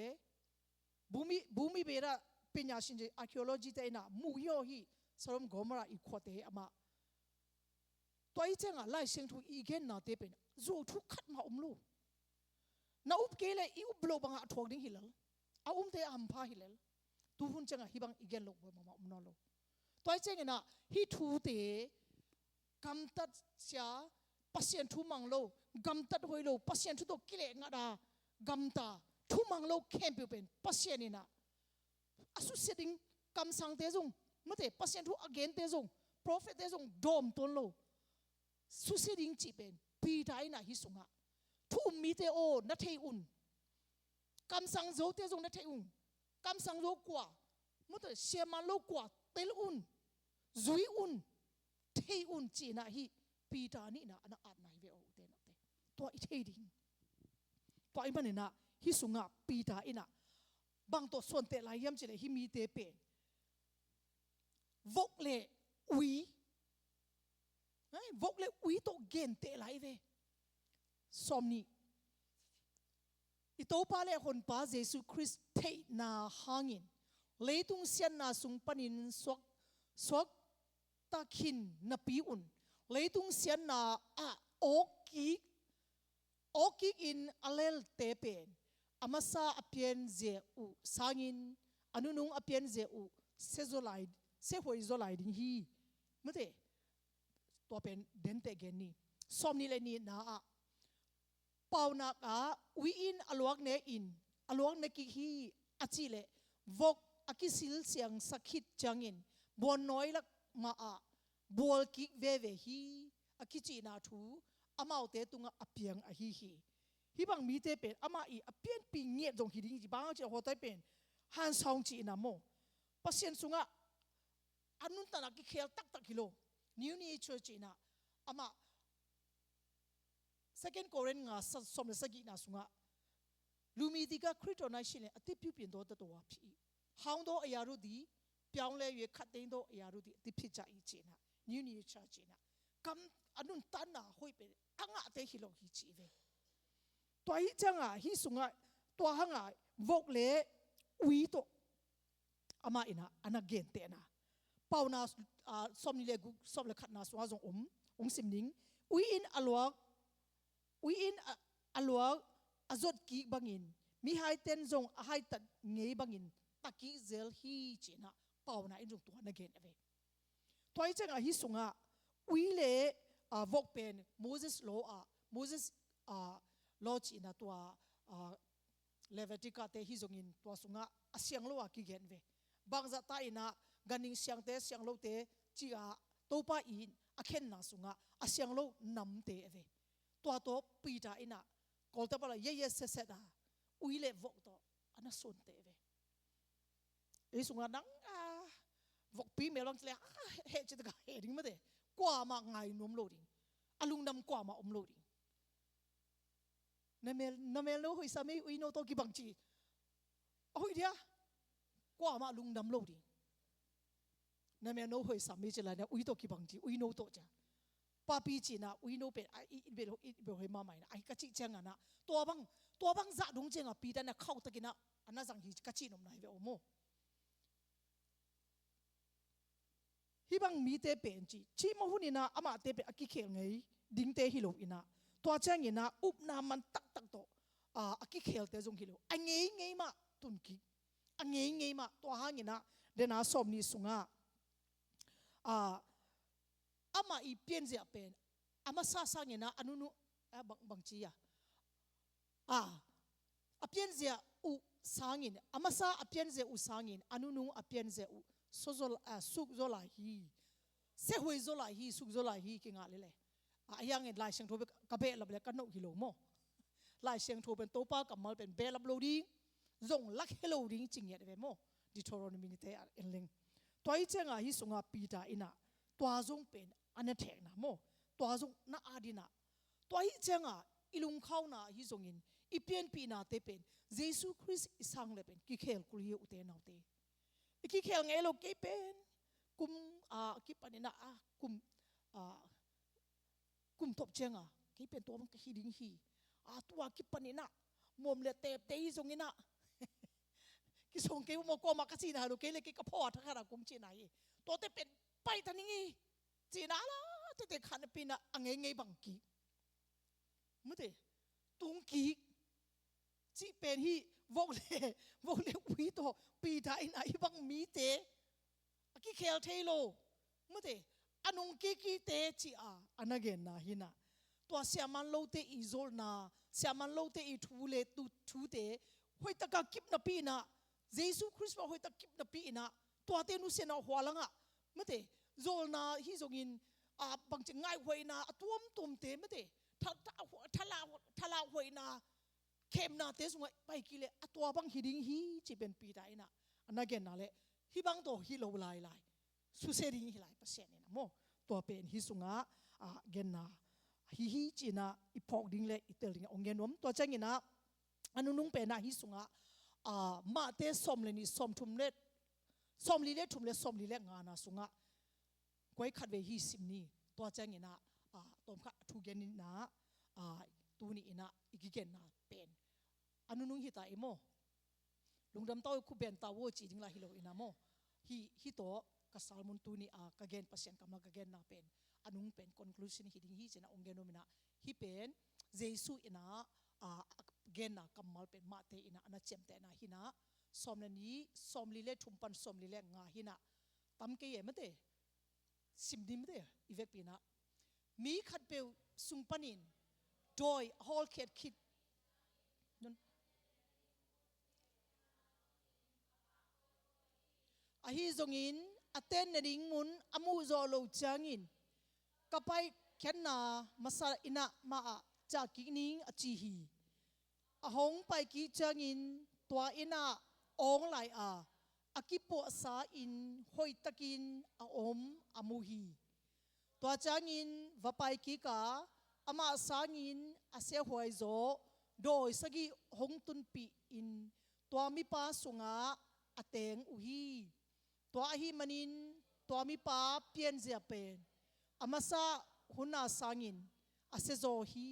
บูมิเบระปัญญาสินเจอาร์คิโอโลจีเตนะมูโยฮีสรมกอมราอีขวดเตอามาตัวอีจังไล่เสียงทุกอีเกนนาเตเป็นโจทุกขัดมาลูนาอุบเกเลอีอุบโลบังอาทวงดิ้งฮิลล์อาเตอัมพาฮิลล์ตูหุ่นจังฮิบังอีเกนโลบังมานอโลตัวอีจังนะฮิทูเตกำตัดเสียpasien thu mang lo gam tat hoi lo pasien thu to kile nga da gam ta thu mang lo khem pi pen pasien ina asu setting kam sang te jong mate pasien thu again te jong prophet te jong dom ton lo su setting chi pen pi dai na hi sunga thu mi te o na thei un kam sang zo te jong na thei un kam sang zo kwa mate siaman lo kwa tel un zui un thei un chi na hiปีตานี่นะอันอาจไม่เวอเตนเตตัวอิเทดิงตัวอิมันนี่นะฮิสุงะปีตาอินะบางตัวส่วนเตลายยำเจเลฮิมีเตเป็นวกเลอุยวกเลอุยตัวเกนเตลายเวสมนี่อิโตปาเลคนป้าเยซูคริสต์เทนาฮังินเลยตุงเซียนนาสุงปนินสวกตาคินนปีอุนเลยตุงเสียนนาโอกิกอินอเลลเตเป็นอามาซาอเปียนเจอุสางินอนุนุงอเปียนเจอุเซโซไลด์เซหวยโซไลด์ดิฮีไม่ได้ตัวเป็นเดนเตเกนี่สมนี่เลยนี่นะเป่านักวิอินอลวกเนอินอลวกเนกิฮีอาจิเลวก อากิสิลเสียงสักขิดจังอินบัวน้อยลักมาบัวกิกเวเวฮีอากิจีนาทูอามาเอาเตตุงอาเปียงอาฮีฮิบังมีเตเป็นอามาอีอาเปียนปีเงียดงฮิดิงจีบางเจ้าหัวใจเป็นฮันซองจีนาโมปัสยันสุงะอันนุนตันอากิเคลตักกิโลนิวนี่เชอร์จีนาอามา second Korean งาสมเลสกินาสุงะลูมีดิกาคริสโตนายชิเลอติพิปินโดตตัวพี่ฮาวโดอยารุดีเปียงเลย์ขัดเดินโดอยารุดีติพิจาอีจีนานิวนี่เชอร์จีนาคำอันนุนตันน่ะหอยเป็นอ่างเตฮิโลฮิจีเวตัวฮิจังฮิสุงะตัวหังวกเล่วิโตอามาอินะอันนักเกนเตนะเป่านาสมนิเลกุสมเลขัดนาสุงะจงองสิมนิงวิอินอลวกวิอินอลวกอจดกีบังอินมีไฮเทนจงไฮตัดเงยบังอินตะกี้เซลฮีจีนะเป่านาอินจงตัวนักเกนเวตัวฮิจังฮิสุงะวิเล่วกเป็นโมเสสโลโมเสสโลจีนะตัวเลเวติกาเตฮิจงอินตัวสุงะเสียงโลกิเกนเวบางจัตตาอินะกันนิงเสียงเตเสียงโลเตจีตัวป้าอินเข็นนาสุงะเสียงโลนำเตเวตัวปีตาอินะกอลตะบลาเยเสเสดาอุยเลวกตัวอันนั้นส่วนเตเวไอ้สุงะนังวกปีเมลังเลยเฮจิตกะเฮดิ้งมาเดกว่ามาไงนุ่มโลดิ้งอลุงนำกว่ามาอมโลดิ้งนเมลโลหอยสามีอุยโนโตกิบังจีโอ้ยเดียกว่ามาลุงนำโลดิ้งนเมลโลหอยสามีจะไรเนี่ยอุยโตกิบังจีอุยโนโตจ้ะป้าปีจีนะอุยโนเป็นไอเบลหอยมาใหม่นะไอกะจิเจงอ่ะนะตัวบังจะดุงเจงอ่ะปีแต่เนี่ยเข้าตะกินะอันนั้นสังหิกะจินมนายเวอโมฮิบังมีเตเป็นจีมาหุ่นนะอามาเตเป็นอากิเคงไงดิ้งเตฮิโลอินะตัวเจงอินะอุบนามันตักโตอากิเคลเตจงฮิโลอันเงยมาตุนกิอันเงยมาตัวหางอินะเดน่าสมนิสุงะอามาอีเปลี่ยนเสียเป็นอามาซาสังอินะอนุนุบางจีเปลี่ยนเสียอุสังอินอามาซาเปลี่ยนเสียอุสังอินอนุนุเปลี่ยนเสียอุสุกโซลาฮีเสหวยโซลาฮีสุกโซลาฮีกิงอะไรเลยยังเงินลายเชียงโทเป็นกระเบะลับเลยกันโนกิโลโมลายเชียงโทเป็นโตป้ากับมัลเป็นเบลับโลดิ้งจงลักเฮโลดิ้งจริงอย่างเดียวโมดิทอรอนมินิเตอร์เอ็นลิงตัวอีเจ้าฮิสุงาปีตาอินะตัวจงเป็นอันนั้นแทงนะโมตัวจงน่าอาดินะตัวอีเจ้าอิลุงเข้านะฮิจงอินอีเปลี่ยนปีนาเตเป็นเยซูคริสต์อิสังเลยเป็นกิเคลกุลีอุเตนเอาเตกิเคลไงโลกเป็นกุมกิปันนะกุมทบเจงกิเป็นตัวมันกิดิ้งฮีตัวกิปันนะมุมเลเตเตยจงอินะกิส่งกิมอกมากัสีนะลูกกิเลกิกระพอดทั้งขนาดกุมจีนายตัวเตเป็นไปทันนี้จีน่าละเตขันปีนะอังเงยบังกีไม่ได้ตุงกีจีเป็นฮีวกเล่วิโตปีไทยนะบังมีเตกิเคลเทโลไม่ได้อันงกิเตจีอันนั้นเกนนะฮินะตัวเสียมันโลเตอีโซลนาเสียมันโลเตอีทูเลทูเตหอยตะกกิบนับปีนะเยซูคริสต์ว่าหอยตะกิบนับปีนะตัวเตนุเสนาหัวลังไม่ได้โซลนาฮิจงอินบางจังง่ายหวยนะตัวมเตไม่ได้ทลาหวยนะเข้มนาเตสงไปกิเลตัวบังฮิดิงฮีจีเป็นปีได้นะอันนั้นเกนนะเลยฮิบังตัวฮิโลไลสุเสดิงฮิไลเปอร์เซ็นต์นี่นะโมตัวเป็นฮิสุงะเกนนะฮิจีนะอีพอกดิ้งเลยอีเตลิงองเกนวมตัวเจงินะอันนุ่งเป็นนะฮิสุงะมาเตสมเลยนี่สมทุมเล็ดสมลีเล็ดทุมเล็ดสมลีเล็ดงานะสุงะก้อยขัดเวฮิสิมนี่ตัวเจงินะตัวขัดทุเกนินะตัวนี้นะอีกเกนนะเป็นอันนุ่งฮิตาอิโมลุงดำเต้าคุเบนตาวจีดิงลาฮิโลอินาโมฮิโตกัสซาลมุนตูนี่กะเกนปัสยันกำลังกะเกนนาเป็นอันนุ่งเป็น conclusion ฮิดิงฮิจีนะองเกนโนมินะฮิเป็นเยซูอินะเกนนะกำมัลเป็นมาเตอินะอันนั้นเจมเตนะฮินะสมเลนี้สมลีเล่ทุมปันสมลีเล่งาฮินะตั้มเกยเมเตสิมดิมเตอีเวกปีนะมีขัดเปลสุงปันินโดยฮอลเคดคิด a hi zongin aten na ding mun amu zo lo changin kapai khenna masa ina ma a cha ki ning a chi hi a hong pai ki changin tua ina ong lai a akipo sa in hoi takin a om amu hi tua changin vapai ki ka ama sangin ase hoi zo doi sagi hong tun pi in tua mi pa sunga ateng uhi tua hi manin tua mi pa pian zia pen amasa huna sangin ase zo hi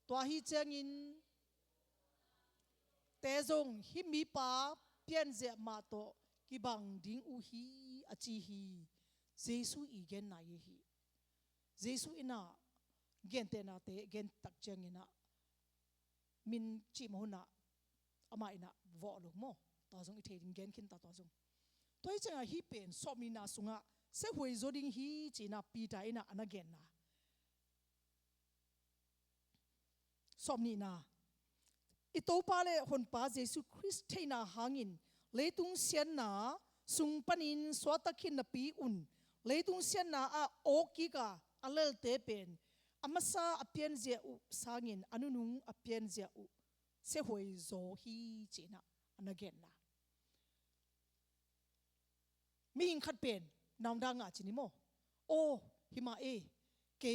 tua hi changin tezong hi mi pa pian zia ma to ki bang ding uhi achi hi jesu igen na ye hi jesu ina gen te na te gen tak changina min chi mo na ama ina vo lo mo ta jong i thedin gen kin ta ta jong toi changa hi pen somni na sunga se hoi zo ding hi china pi ta ina anagen na somni na ito pa le hon pa jesu christ theina hangin leitung sian na sung panin swatakhin na pi un leitung sian na a oki ka alel te pen amasa apian zia u sangin anunung apian zia u se hoi zo hi china anagen na mi in khat pen naung da nga chini mo o hima e ke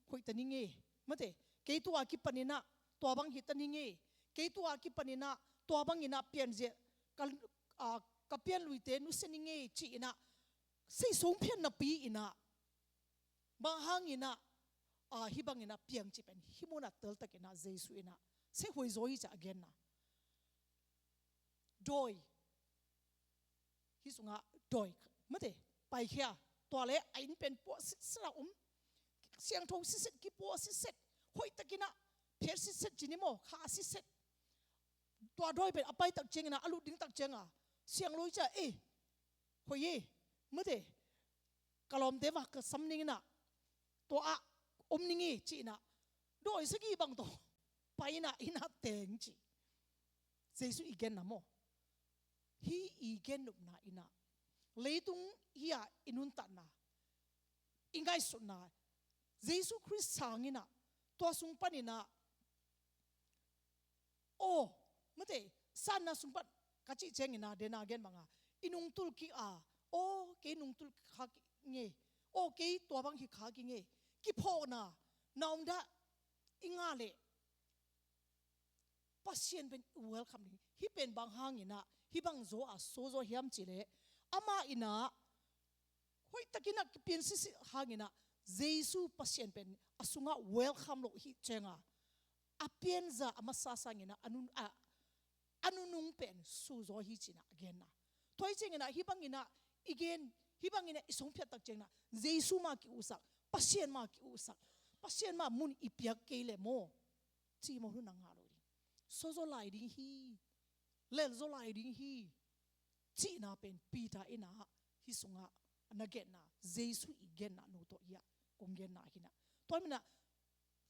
hoi tani nge mate ke tu a ki panina to bang hi tani nge ke tu a ki panina to bang ina pian je kal ka pian lui te nu se ni nge chi ina sei song pian na pi ina ba hang ina hi bang ina piang chi pen hi mo na tel tak ina jesu ina se hoi zo hi cha again na doi hi sunga doi mate pai khia to le ain pen po sra siang thong si set ki po si set hoi takina pher si set chini mo kha si set to doi pen apai tak chengina alu ding tak chenga siang loi cha hoi ye mate kalom dewa ka samning na to a omningi chi na doi sagi bang to paina ina teng chi jesu igen na mo hi igen nup na ina leitung hiya inun ta na ingai su na jesu christ sangina to sung panina mate san na sung pan kachi chengina dena gen manga inung tul ki ke nung tul kha nge ke to bang hi kha ki nge ki pho na naunda ingale pasien ben welcome ni hi pen bang hangina hi bang zo a so zo hiam chile ama ina hoi takina pian si hangina jesu pasien pen asunga welcome lo hi chenga apian za amasa sangina anunung pen su zo hi china again na toi chengina hi bangina again hi bangina isong phet tak chengna jesu ma ki usak pasien ma ki usak pasien ma mun ipiak kele mo chi mo hu nang ha lo so zo lai ding hi lel zo lai ding hi chi na pen pita ina hi sunga anagen na jesu igen na no to ya kongen na hina to mina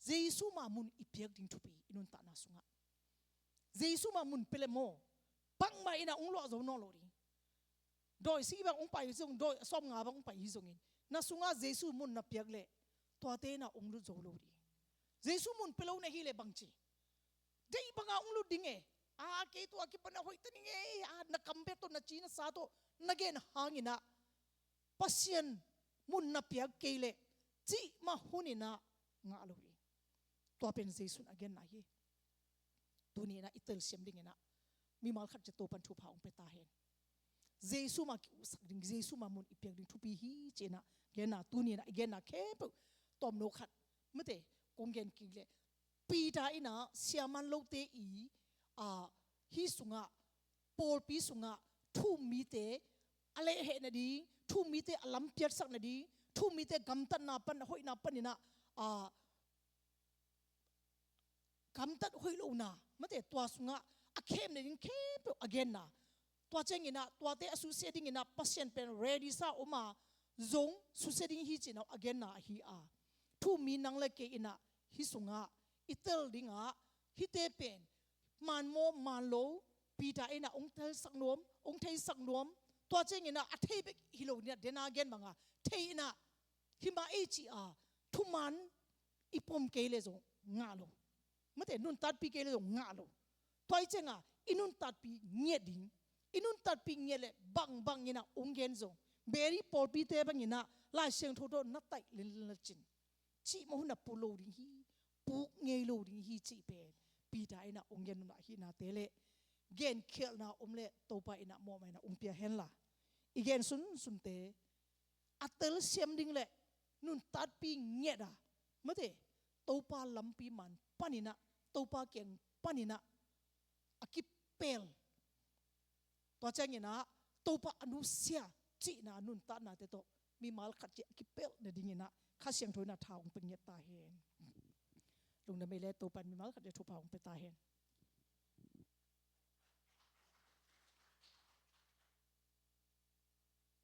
jesu ma mun ipiak ding thupi inun ta na sunga jesu ma mun pele mo bang ma ina unglo zo no lo ri doi si bang ung pai zong doi som nga bang pai hi zongin na sunga jesu mun na piak le to te na unglu zo lo ri jesu mun pelo na hi le bang chi dei banga unglu dinge ke tu akipana hoi tani nge na kambe to na china sa to nagen hangina pasien mun na piak kele chi ma hunina nga lo ri to pen jesu again na hi tuni na itel sem ding na mi mal khat che to pan thu phaung pe ta hen jesu ma ki usak ding jesu ma mun ipiak ding thu pi hi chena gen na tuni na again na ke tom no khat mate kongen ki le pi ta ina siaman lo te hi sunga pol pi sunga thu mi te ale he na di thu mi te alam piat sak na di thu mi te gam tan na pan hoi na panina gam tat hoi lo na mate twa sunga akhem ne din khem again na twa chengina twa te associating ina passion pen ready sa oma zong suceding hi china again na hi thu mi nang le ke ina hi sunga itel dinga hi te pen man mo man lo pita ina ong tel sak nom ong thei sak nom ตัวเจงินะอัฐิเบฮิโลเนี่ยเดนาเกนบังอ่ะเทนะฮิมาเอจีอาทุมันอีปอมเกเลจงงาโลไม่แต่นุนตัดปีเกเลจงงาโลตัวเจงอ่ะอินุนตัดปีเงียดิงอินุนตัดปีเงียเลบังบังงินะองเกนจงเบรีปอลปีเตบังงินะลายเชียงโทโดนัตไตลินลจินชีมหุนับปูโลดิฮีปุกเงยโลดิฮีจีเป็นปีดาอินะองเกนนะฮีนาเตเลเกนเคลนาอมเลโตปาอินะโมไมนะองเปียเฮนล่ะอีเกนสุนเตอัตเตลเซียมดิงเลนุนตัดปีเงียดาไม่ได้โตปาลัมปีมันปานินะโตปาเก่งปานินะอากิเปลตัวเจงินะโตปาอนุเซียจีนานุนตัดนาเตโตมีมาลขัดเจอากิเปลเนี่ยดิงินะข้าเสียงโทยนาทาวงเป็นเงียตาเห็นลุงนั่นไม่เล่โตปามีมาลขัดเจทุพาวงเป็นตาเห็น